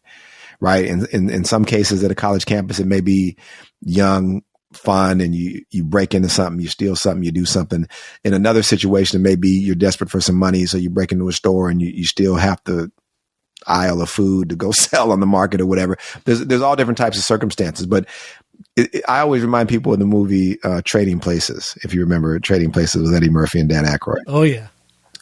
right? And in some cases at a college campus, it may be young, fun, and you break into something, you steal something, you do something. In another situation, it may be you're desperate for some money, so you break into a store and you steal half the aisle of food to go sell on the market or whatever. There's all different types of circumstances, but I always remind people of the movie Trading Places. If you remember, Trading Places with Eddie Murphy and Dan Aykroyd. Oh yeah.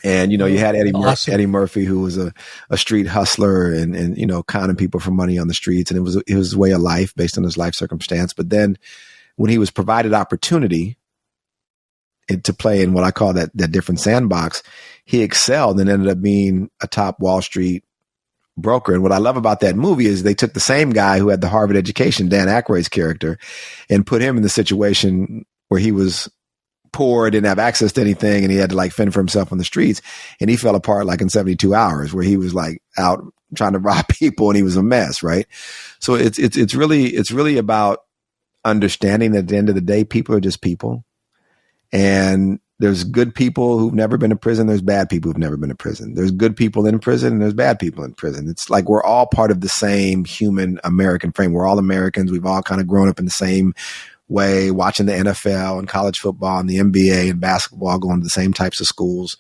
And, you had Awesome. Eddie Murphy, who was a street hustler and, conning people for money on the streets. And it was his way of life based on his life circumstance. But then when he was provided opportunity to play in what I call that different sandbox, he excelled and ended up being a top Wall Street broker. And what I love about that movie is they took the same guy who had the Harvard education, Dan Aykroyd's character, and put him in the situation where he was poor, didn't have access to anything, and he had to fend for himself on the streets. And he fell apart in 72 hours, where he was out trying to rob people, and he was a mess, right? So it's really about understanding that at the end of the day, people are just people, and there's good people who've never been to prison. There's bad people who've never been to prison. There's good people in prison and there's bad people in prison. It's like we're all part of the same human American frame. We're all Americans. We've all kind of grown up in the same way, watching the NFL and college football and the NBA and basketball, going to the same types of schools.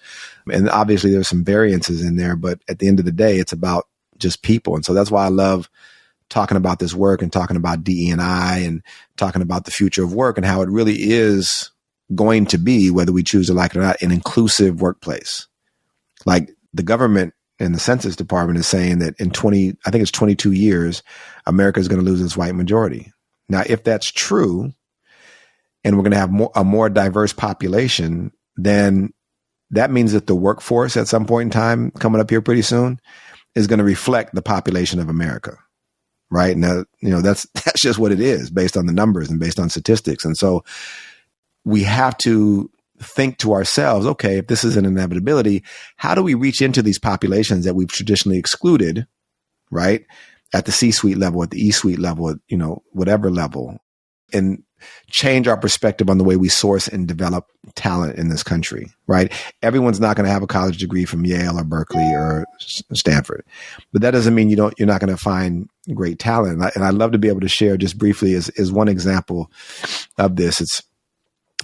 And obviously there's some variances in there, but at the end of the day, it's about just people. And so that's why I love talking about this work and talking about DE&I and talking about the future of work and how it really is going to be, whether we choose to like it or not, an inclusive workplace. Like the government and the Census Department is saying that in 22 years, America is going to lose its white majority. Now, if that's true, and we're going to have a more diverse population, then that means that the workforce at some point in time coming up here pretty soon is going to reflect the population of America. Right. Now, that's just what it is based on the numbers and based on statistics. And so we have to think to ourselves, okay, if this is an inevitability, how do we reach into these populations that we've traditionally excluded, right? At the C-suite level, at the E-suite level, at, whatever level, and change our perspective on the way we source and develop talent in this country, right? Everyone's not going to have a college degree from Yale or Berkeley or Stanford, but that doesn't mean you're not going to find great talent. And I'd love to be able to share just briefly as one example of this. It's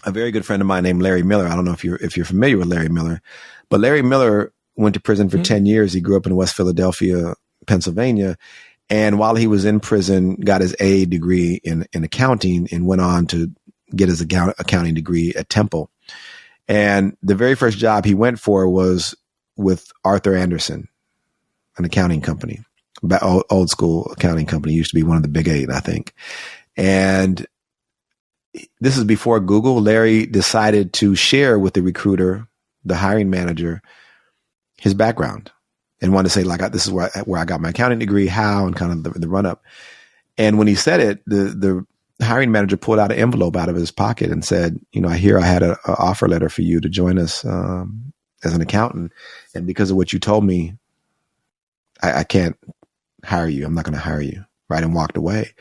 a very good friend of mine named Larry Miller. I don't know if you're familiar with Larry Miller, but Larry Miller went to prison for 10 years. He grew up in West Philadelphia, Pennsylvania. And while he was in prison, got his AA degree in accounting and went on to get his accounting degree at Temple. And the very first job he went for was with Arthur Andersen, an accounting company, old school accounting company, used to be one of the big 8, I think. And this is before Google. Larry decided to share with the recruiter, the hiring manager, his background and wanted to say, this is where I got my accounting degree, how, and kind of the run up. And when he said it, the hiring manager pulled out an envelope out of his pocket and said, I hear I had an offer letter for you to join us as an accountant. And because of what you told me, I can't hire you. I'm not going to hire you. Right. And walked away.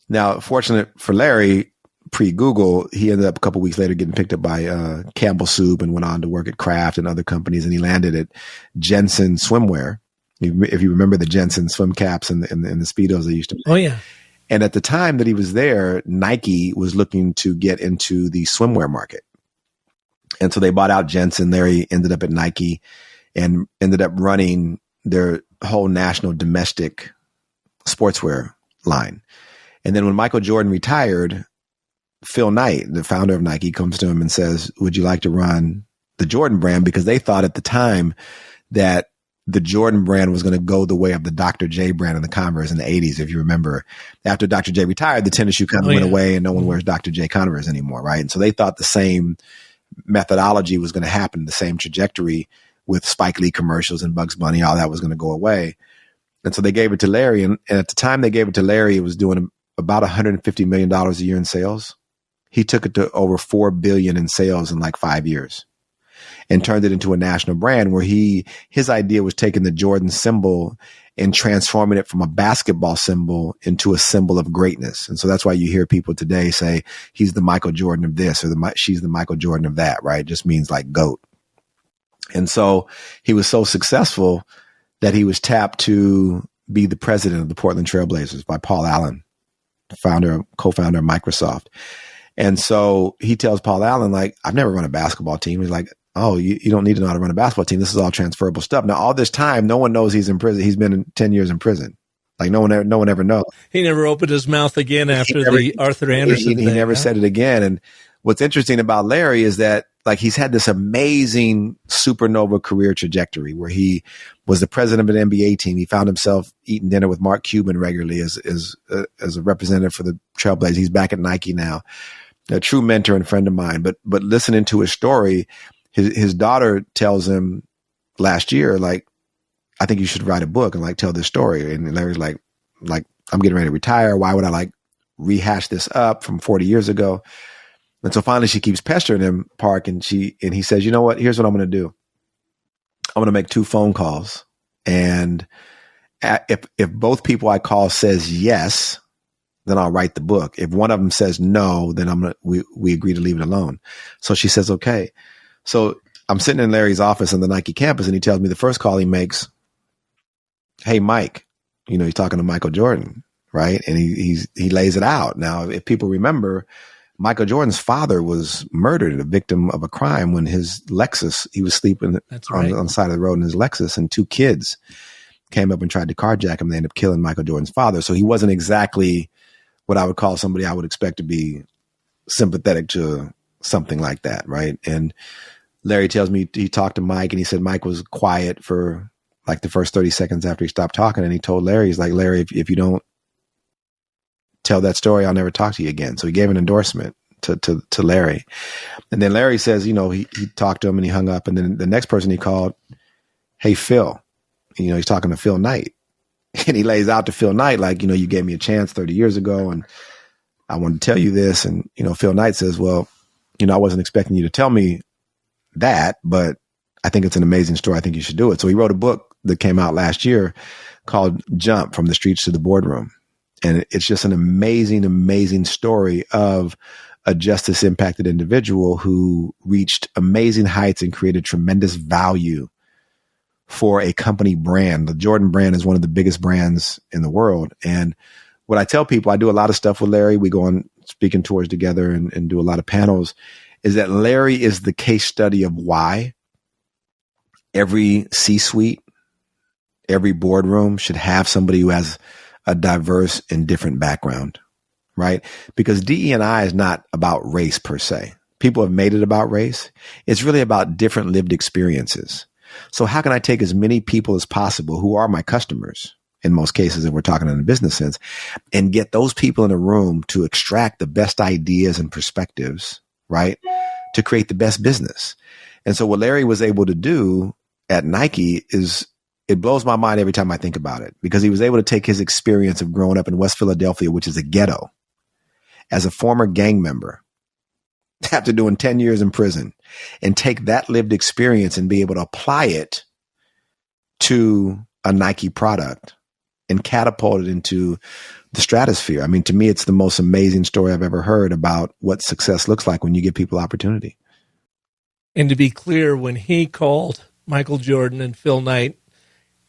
Now, fortunate for Larry, pre-Google, he ended up a couple of weeks later getting picked up by Campbell Soup and went on to work at Kraft and other companies. And he landed at Jensen Swimwear. If you remember the Jensen swim caps and the Speedos they used to make. Oh, yeah. And at the time that he was there, Nike was looking to get into the swimwear market. And so they bought out Jensen. Larry ended up at Nike and ended up running their whole national domestic sportswear line. And then when Michael Jordan retired, Phil Knight, the founder of Nike, comes to him and says, would you like to run the Jordan brand? Because they thought at the time that the Jordan brand was going to go the way of the Dr. J brand and the Converse in the 80s. If you remember, after Dr. J retired, the tennis shoe kind of went away and no one wears Dr. J Converse anymore, right? And so they thought the same methodology was going to happen, the same trajectory with Spike Lee commercials and Bugs Bunny, all that was going to go away. And so they gave it to Larry. And at the time they gave it to Larry, it was doing about $150 million a year in sales. He took it to over $4 billion in sales in like 5 years and turned it into a national brand where his idea was taking the Jordan symbol and transforming it from a basketball symbol into a symbol of greatness. And so that's why you hear people today say he's the Michael Jordan of this or she's the Michael Jordan of that, right? It just means like GOAT. And so he was so successful that he was tapped to be the president of the Portland Trailblazers by Paul Allen, co-founder of Microsoft. And so he tells Paul Allen, like, I've never run a basketball team. He's like, oh, you don't need to know how to run a basketball team. This is all transferable stuff. Now, all this time, no one knows he's in prison. He's been 10 years in prison. Like no one ever knows. He never opened his mouth again after the Arthur Anderson He never said it again. And what's interesting about Larry is that like he's had this amazing supernova career trajectory where he was the president of an NBA team. He found himself eating dinner with Mark Cuban regularly as a representative for the Trailblazers. He's back at Nike now, a true mentor and friend of mine. But listening to his story, his daughter tells him last year, like, I think you should write a book and like tell this story. And Larry's like, I'm getting ready to retire. Why would I like rehash this up from 40 years ago? And so finally she keeps pestering him, Park, and he says, you know what? Here's what I'm going to do. I'm going to make 2 phone calls. And if both people I call says yes, then I'll write the book. If one of them says no, then we agree to leave it alone. So she says, okay. So I'm sitting in Larry's office on the Nike campus and he tells me the first call he makes, hey, Mike, he's talking to Michael Jordan, right? And he lays it out. Now, if people remember, Michael Jordan's father was murdered, a victim of a crime when his Lexus, he was sleeping on the side of the road in his Lexus, and 2 kids came up and tried to carjack him. They ended up killing Michael Jordan's father. So he wasn't exactly what I would call somebody I would expect to be sympathetic to something like that, right? And Larry tells me he talked to Mike and he said Mike was quiet for like the first 30 seconds after he stopped talking. And he told Larry, he's like, Larry, if you don't tell that story, I'll never talk to you again. So he gave an endorsement to Larry. And then Larry says, he talked to him and he hung up. And then the next person he called, hey, Phil, he's talking to Phil Knight. And he lays out to Phil Knight, like, you gave me a chance 30 years ago and I wanted to tell you this. And, Phil Knight says, well, I wasn't expecting you to tell me that, but I think it's an amazing story. I think you should do it. So he wrote a book that came out last year called Jump: From the Streets to the Boardroom. And it's just an amazing, amazing story of a justice impacted individual who reached amazing heights and created tremendous value for a company brand. The Jordan brand is one of the biggest brands in the world. And what I tell people, I do a lot of stuff with Larry. We go on speaking tours together and do a lot of panels, is that Larry is the case study of why every C-suite, every boardroom should have somebody who has a diverse and different background, right? Because DE&I is not about race per se. People have made it about race. It's really about different lived experiences. So how can I take as many people as possible who are my customers, in most cases, if we're talking in a business sense, and get those people in a room to extract the best ideas and perspectives, right, to create the best business? And so what Larry was able to do at Nike is, it blows my mind every time I think about it, because he was able to take his experience of growing up in West Philadelphia, which is a ghetto, as a former gang member, after doing 10 years in prison, and take that lived experience and be able to apply it to a Nike product and catapult it into the stratosphere. I mean, to me, it's the most amazing story I've ever heard about what success looks like when you give people opportunity. And to be clear, when he called Michael Jordan and Phil Knight,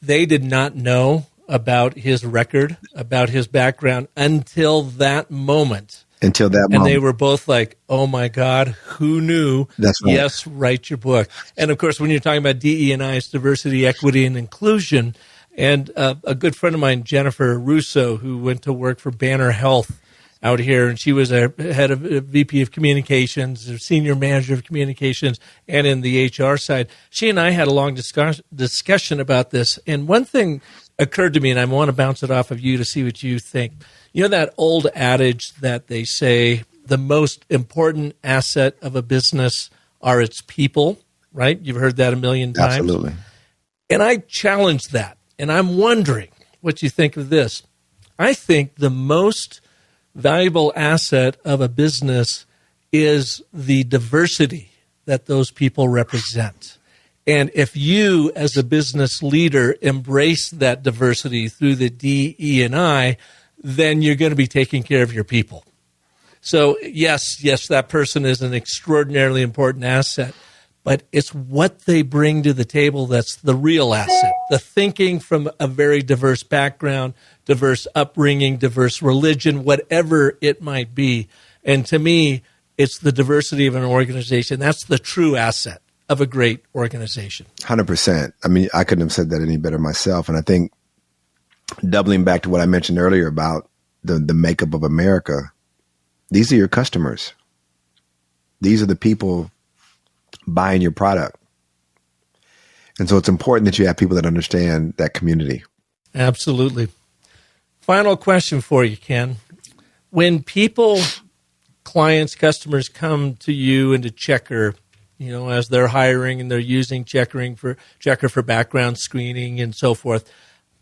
they did not know about his record, about his background until that moment. And they were both like, oh my God, who knew? That's right. Yes, write your book. And of course, when you're talking about DE&I, it's diversity, equity, and inclusion. And a good friend of mine, Jennifer Russo, who went to work for Banner Health out here, and she was a head of VP of communications, or senior manager of communications, and in the HR side. She and I had a long discussion about this. And one thing occurred to me, and I want to bounce it off of you to see what you think. You know that old adage that they say the most important asset of a business are its people? right? You've heard that a million times. Absolutely. And I challenge that. And I'm wondering what you think of this. I think the most valuable asset of a business is the diversity that those people represent. And if you, as a business leader, embrace that diversity through the D, E, and I, then you're going to be taking care of your people. So yes, that person is an extraordinarily important asset, but it's what they bring to the table that's the real asset. The thinking from a very diverse background, diverse upbringing, diverse religion, whatever it might be. And to me, it's the diversity of an organization. That's the true asset of a great organization. 100%. I mean, I couldn't have said that any better myself. And I think doubling back to what I mentioned earlier about the makeup of America, these are your customers. These are the people buying your product. And so it's important that you have people that understand that community. Absolutely. Final question for you, Ken. When people, clients, customers come to you and to Checkr, as they're hiring and they're using Checkr for background screening and so forth,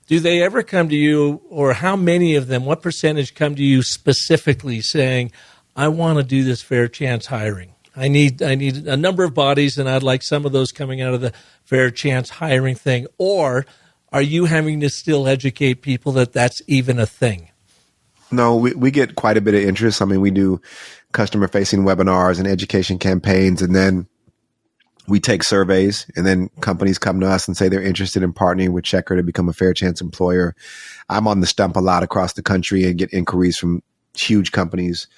do they ever come to you, or how many of them, what percentage come to you specifically saying, I want to do this fair chance hiring? I need a number of bodies, and I'd like some of those coming out of the fair chance hiring thing. Or are you having to still educate people that that's even a thing? No, we get quite a bit of interest. I mean, we do customer-facing webinars and education campaigns, and then we take surveys, and then companies come to us and say they're interested in partnering with Checkr to become a fair chance employer. I'm on the stump a lot across the country and get inquiries from huge companies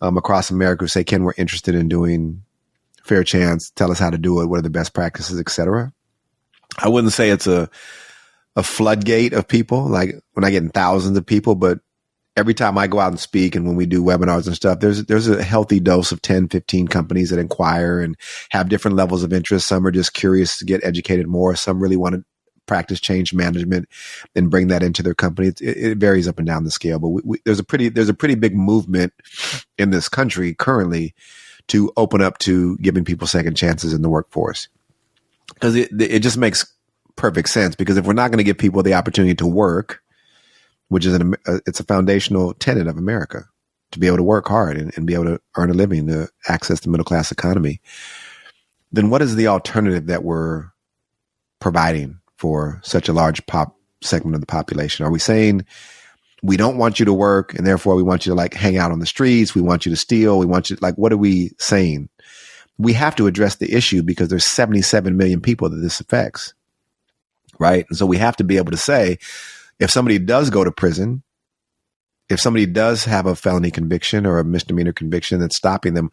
across America who say, Ken, we're interested in doing fair chance. Tell us how to do it. What are the best practices, et cetera. I wouldn't say it's a floodgate of people, like when I get thousands of people, but every time I go out and speak and when we do webinars and stuff, there's a healthy dose of 10, 15 companies that inquire and have different levels of interest. Some are just curious to get educated more. Some really want to practice change management and bring that into their company. It varies up and down the scale, but there's a pretty big movement in this country currently to open up to giving people second chances in the workforce. Because it just makes perfect sense, because if we're not going to give people the opportunity to work, which is it's a foundational tenet of America, to be able to work hard and be able to earn a living, to access the middle class economy, then what is the alternative that we're providing for such a large segment of the population? Are we saying we don't want you to work and therefore we want you to hang out on the streets, we want you to steal, we want you what are we saying? We have to address the issue because there's 77 million people that this affects, right? And so we have to be able to say, if somebody does go to prison, if somebody does have a felony conviction or a misdemeanor conviction that's stopping them,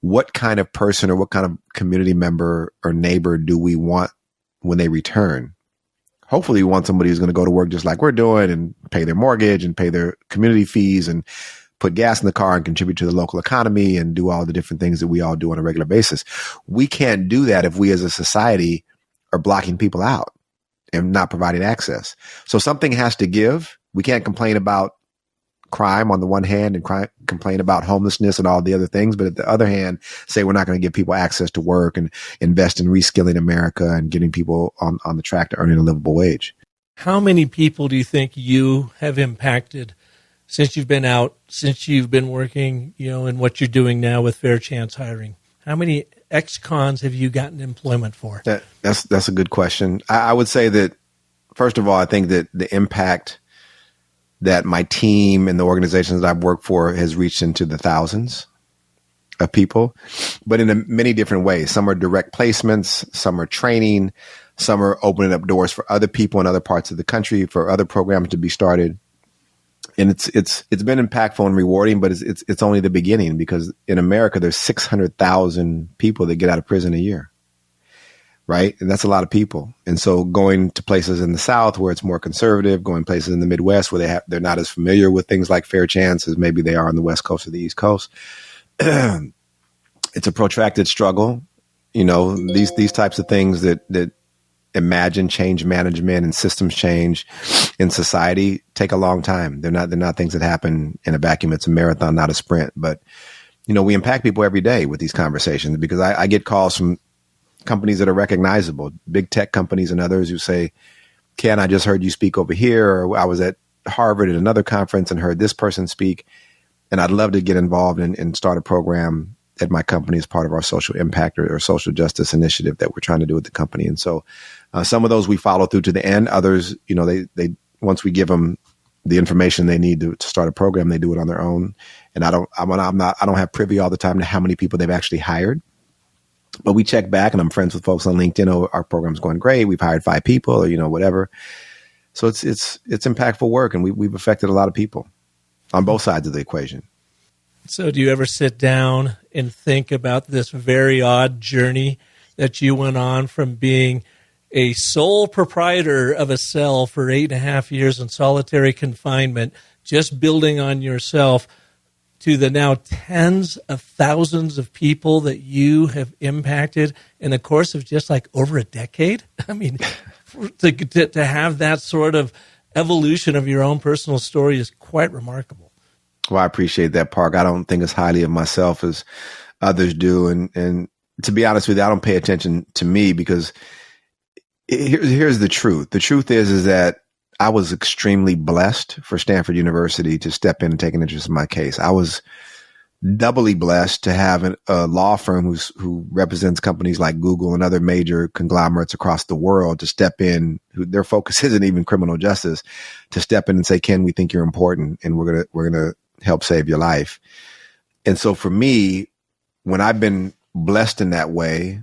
what kind of person or what kind of community member or neighbor do we want when they return? Hopefully we want somebody who's going to go to work just like we're doing and pay their mortgage and pay their community fees and put gas in the car and contribute to the local economy and do all the different things that we all do on a regular basis. We can't do that if we as a society are blocking people out and not providing access. So something has to give. We can't complain about crime on the one hand and complain about homelessness and all the other things, but at the other hand, say we're not going to give people access to work and invest in reskilling America and getting people on the track to earning a livable wage. How many people do you think you have impacted since you've been out, since you've been working, in what you're doing now with fair chance hiring? How many ex-cons have you gotten employment for? That's a good question. I would say that, first of all, I think that the impact that my team and the organizations that I've worked for has reached into the thousands of people, but in many different ways. Some are direct placements, some are training, some are opening up doors for other people in other parts of the country for other programs to be started. And it's been impactful and rewarding, but it's only the beginning, because in America, there's 600,000 people that get out of prison a year, right? And that's a lot of people. And so going to places in the South where it's more conservative, going places in the Midwest where they're not as familiar with things like fair chance as maybe they are on the West Coast or the East Coast. It's a protracted struggle. These types of things that imagine change management and systems change in society take a long time. They're not things that happen in a vacuum. It's a marathon, not a sprint. But, we impact people every day with these conversations, because I get calls from companies that are recognizable, big tech companies and others who say, Ken, I just heard you speak over here, or I was at Harvard at another conference and heard this person speak. And I'd love to get involved and start a program at my company as part of our social impact or social justice initiative that we're trying to do with the company. And so some of those we follow through to the end. Others, they once we give them the information they need to start a program, they do it on their own. And I don't have privy all the time to how many people they've actually hired. But we check back, and I'm friends with folks on LinkedIn. Oh, our program's going great. We've hired 5 people, or whatever. So it's impactful work, and we've affected a lot of people on both sides of the equation. So do you ever sit down and think about this very odd journey that you went on from being a sole proprietor of a cell for 8.5 years in solitary confinement, just building on yourself, to the now tens of thousands of people that you have impacted in the course of just like over a decade? I mean, to have that sort of evolution of your own personal story is quite remarkable. Well, I appreciate that, Park. I don't think as highly of myself as others do. And to be honest with you, I don't pay attention to me because here's the truth. The truth is that I was extremely blessed for Stanford University to step in and take an interest in my case. I was doubly blessed to have a law firm who represents companies like Google and other major conglomerates across the world to step in. Their focus isn't even criminal justice, to step in and say, Ken, we think you're important, and we're gonna help save your life. And so for me, when I've been blessed in that way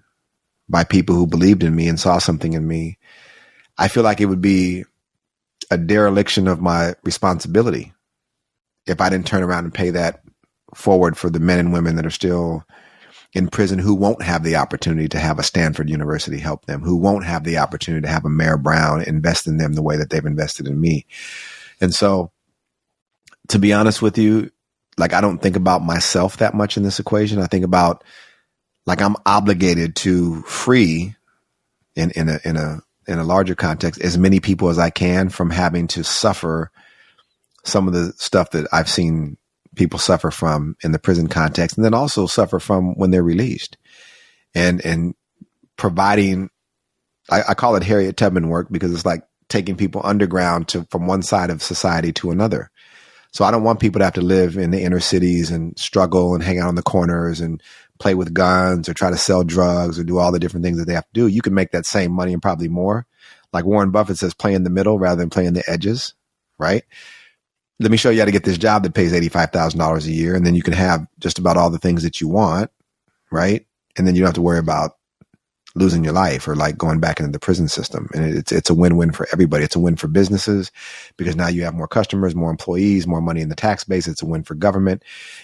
by people who believed in me and saw something in me, I feel like it would be a dereliction of my responsibility if I didn't turn around and pay that forward for the men and women that are still in prison, who won't have the opportunity to have a Stanford University help them, who won't have the opportunity to have a Mayor Brown invest in them the way that they've invested in me. And so, to be honest with you, like, I don't think about myself that much in this equation. I think about, like, I'm obligated to free in a larger context as many people as I can from having to suffer some of the stuff that I've seen people suffer from in the prison context, and then also suffer from when they're released, and providing, I call it Harriet Tubman work, because it's like taking people underground from one side of society to another. So I don't want people to have to live in the inner cities and struggle and hang out on the corners and play with guns or try to sell drugs or do all the different things that they have to do. You can make that same money and probably more. Like Warren Buffett says, play in the middle rather than play in the edges, right? Let me show you how to get this job that pays $85,000 a year, and then you can have just about all the things that you want, right? And then you don't have to worry about losing your life or like going back into the prison system. And it's a win-win for everybody. It's a win for businesses because now you have more customers, more employees, more money in the tax base. It's a win for government.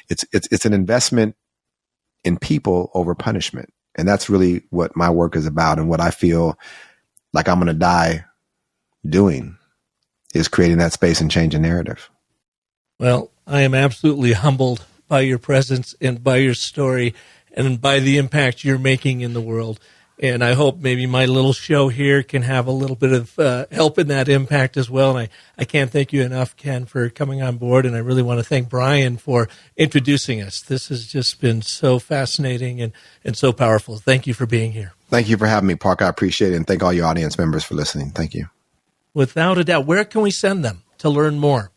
It's an investment in people over punishment. And that's really what my work is about, and what I feel like I'm going to die doing is creating that space and change a narrative. Well, I am absolutely humbled by your presence and by your story and by the impact you're making in the world. And I hope maybe my little show here can have a little bit of help in that impact as well. And I can't thank you enough, Ken, for coming on board. And I really want to thank Brian for introducing us. This has just been so fascinating and so powerful. Thank you for being here. Thank you for having me, Park. I appreciate it. And thank all your audience members for listening. Thank you. Without a doubt. Where can we send them to learn more?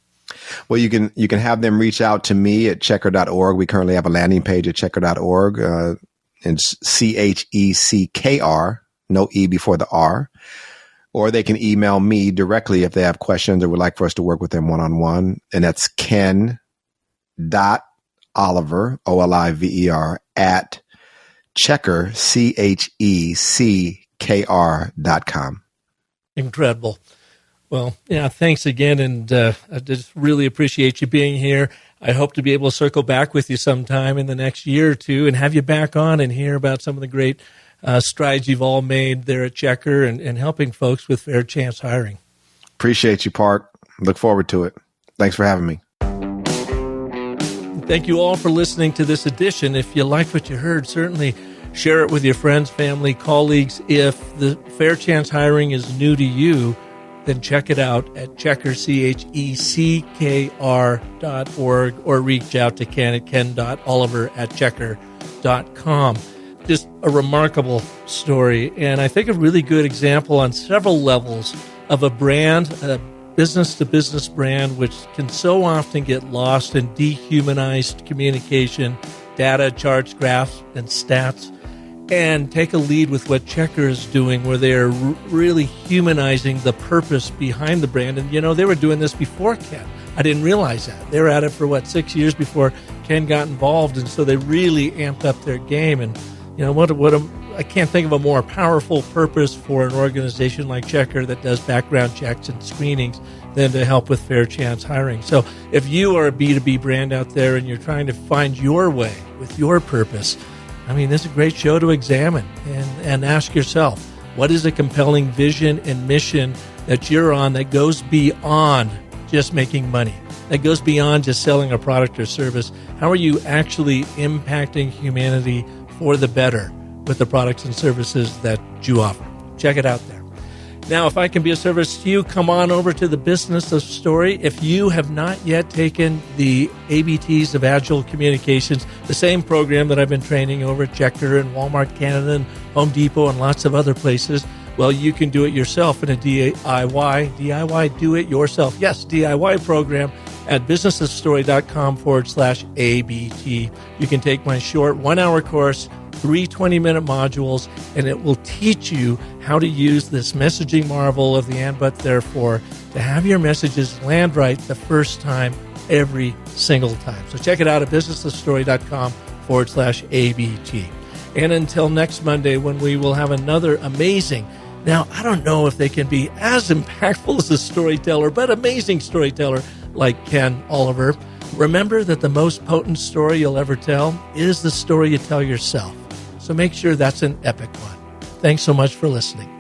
Well, you can have them reach out to me at checkr.org. We currently have a landing page at checkr.org. It's CHECKR, no E before the R. Or they can email me directly if they have questions or would like for us to work with them one-on-one. And that's ken.oliver, Oliver, at Checkr, CHECKR.com. Incredible. Well, yeah, thanks again, and I just really appreciate you being here. I hope to be able to circle back with you sometime in the next year or two and have you back on and hear about some of the great strides you've all made there at Checkr and helping folks with fair chance hiring. Appreciate you, Park. Look forward to it. Thanks for having me. Thank you all for listening to this edition. If you liked what you heard, certainly share it with your friends, family, colleagues. If the fair chance hiring is new to you, then check it out at Checkr, CHECKR.org, or reach out to Ken at ken.oliver@checkr.com. just a remarkable story, and I think a really good example on several levels of a brand, a business-to-business brand, which can so often get lost in dehumanized communication, data, charts, graphs, and stats, and take a lead with what Checkr is doing, where they're really humanizing the purpose behind the brand. And, they were doing this before Ken. I didn't realize that. They were at it for, 6 years before Ken got involved, and so they really amped up their game. And, I can't think of a more powerful purpose for an organization like Checkr that does background checks and screenings than to help with fair chance hiring. So if you are a B2B brand out there and you're trying to find your way with your purpose, this is a great show to examine and ask yourself, what is a compelling vision and mission that you're on that goes beyond just making money, that goes beyond just selling a product or service? How are you actually impacting humanity for the better with the products and services that you offer? Check it out there. Now, if I can be of service to you, come on over to the Business of Story. If you have not yet taken the ABTs of Agile Communications, the same program that I've been training over at Checkr and Walmart Canada and Home Depot and lots of other places, well, you can do it yourself in a DIY do-it-yourself, yes, DIY program at businessofstory.com/ABT. You can take my short 1-hour course, 3 20-minute modules, and it will teach you how to use this messaging marvel of the and, but, therefore to have your messages land right the first time, every single time. So check it out at businessofstory.com/ABT. And until next Monday, when we will have another amazing, now I don't know if they can be as impactful as a storyteller, but amazing storyteller like Ken Oliver. Remember that the most potent story you'll ever tell is the story you tell yourself. So make sure that's an epic one. Thanks so much for listening.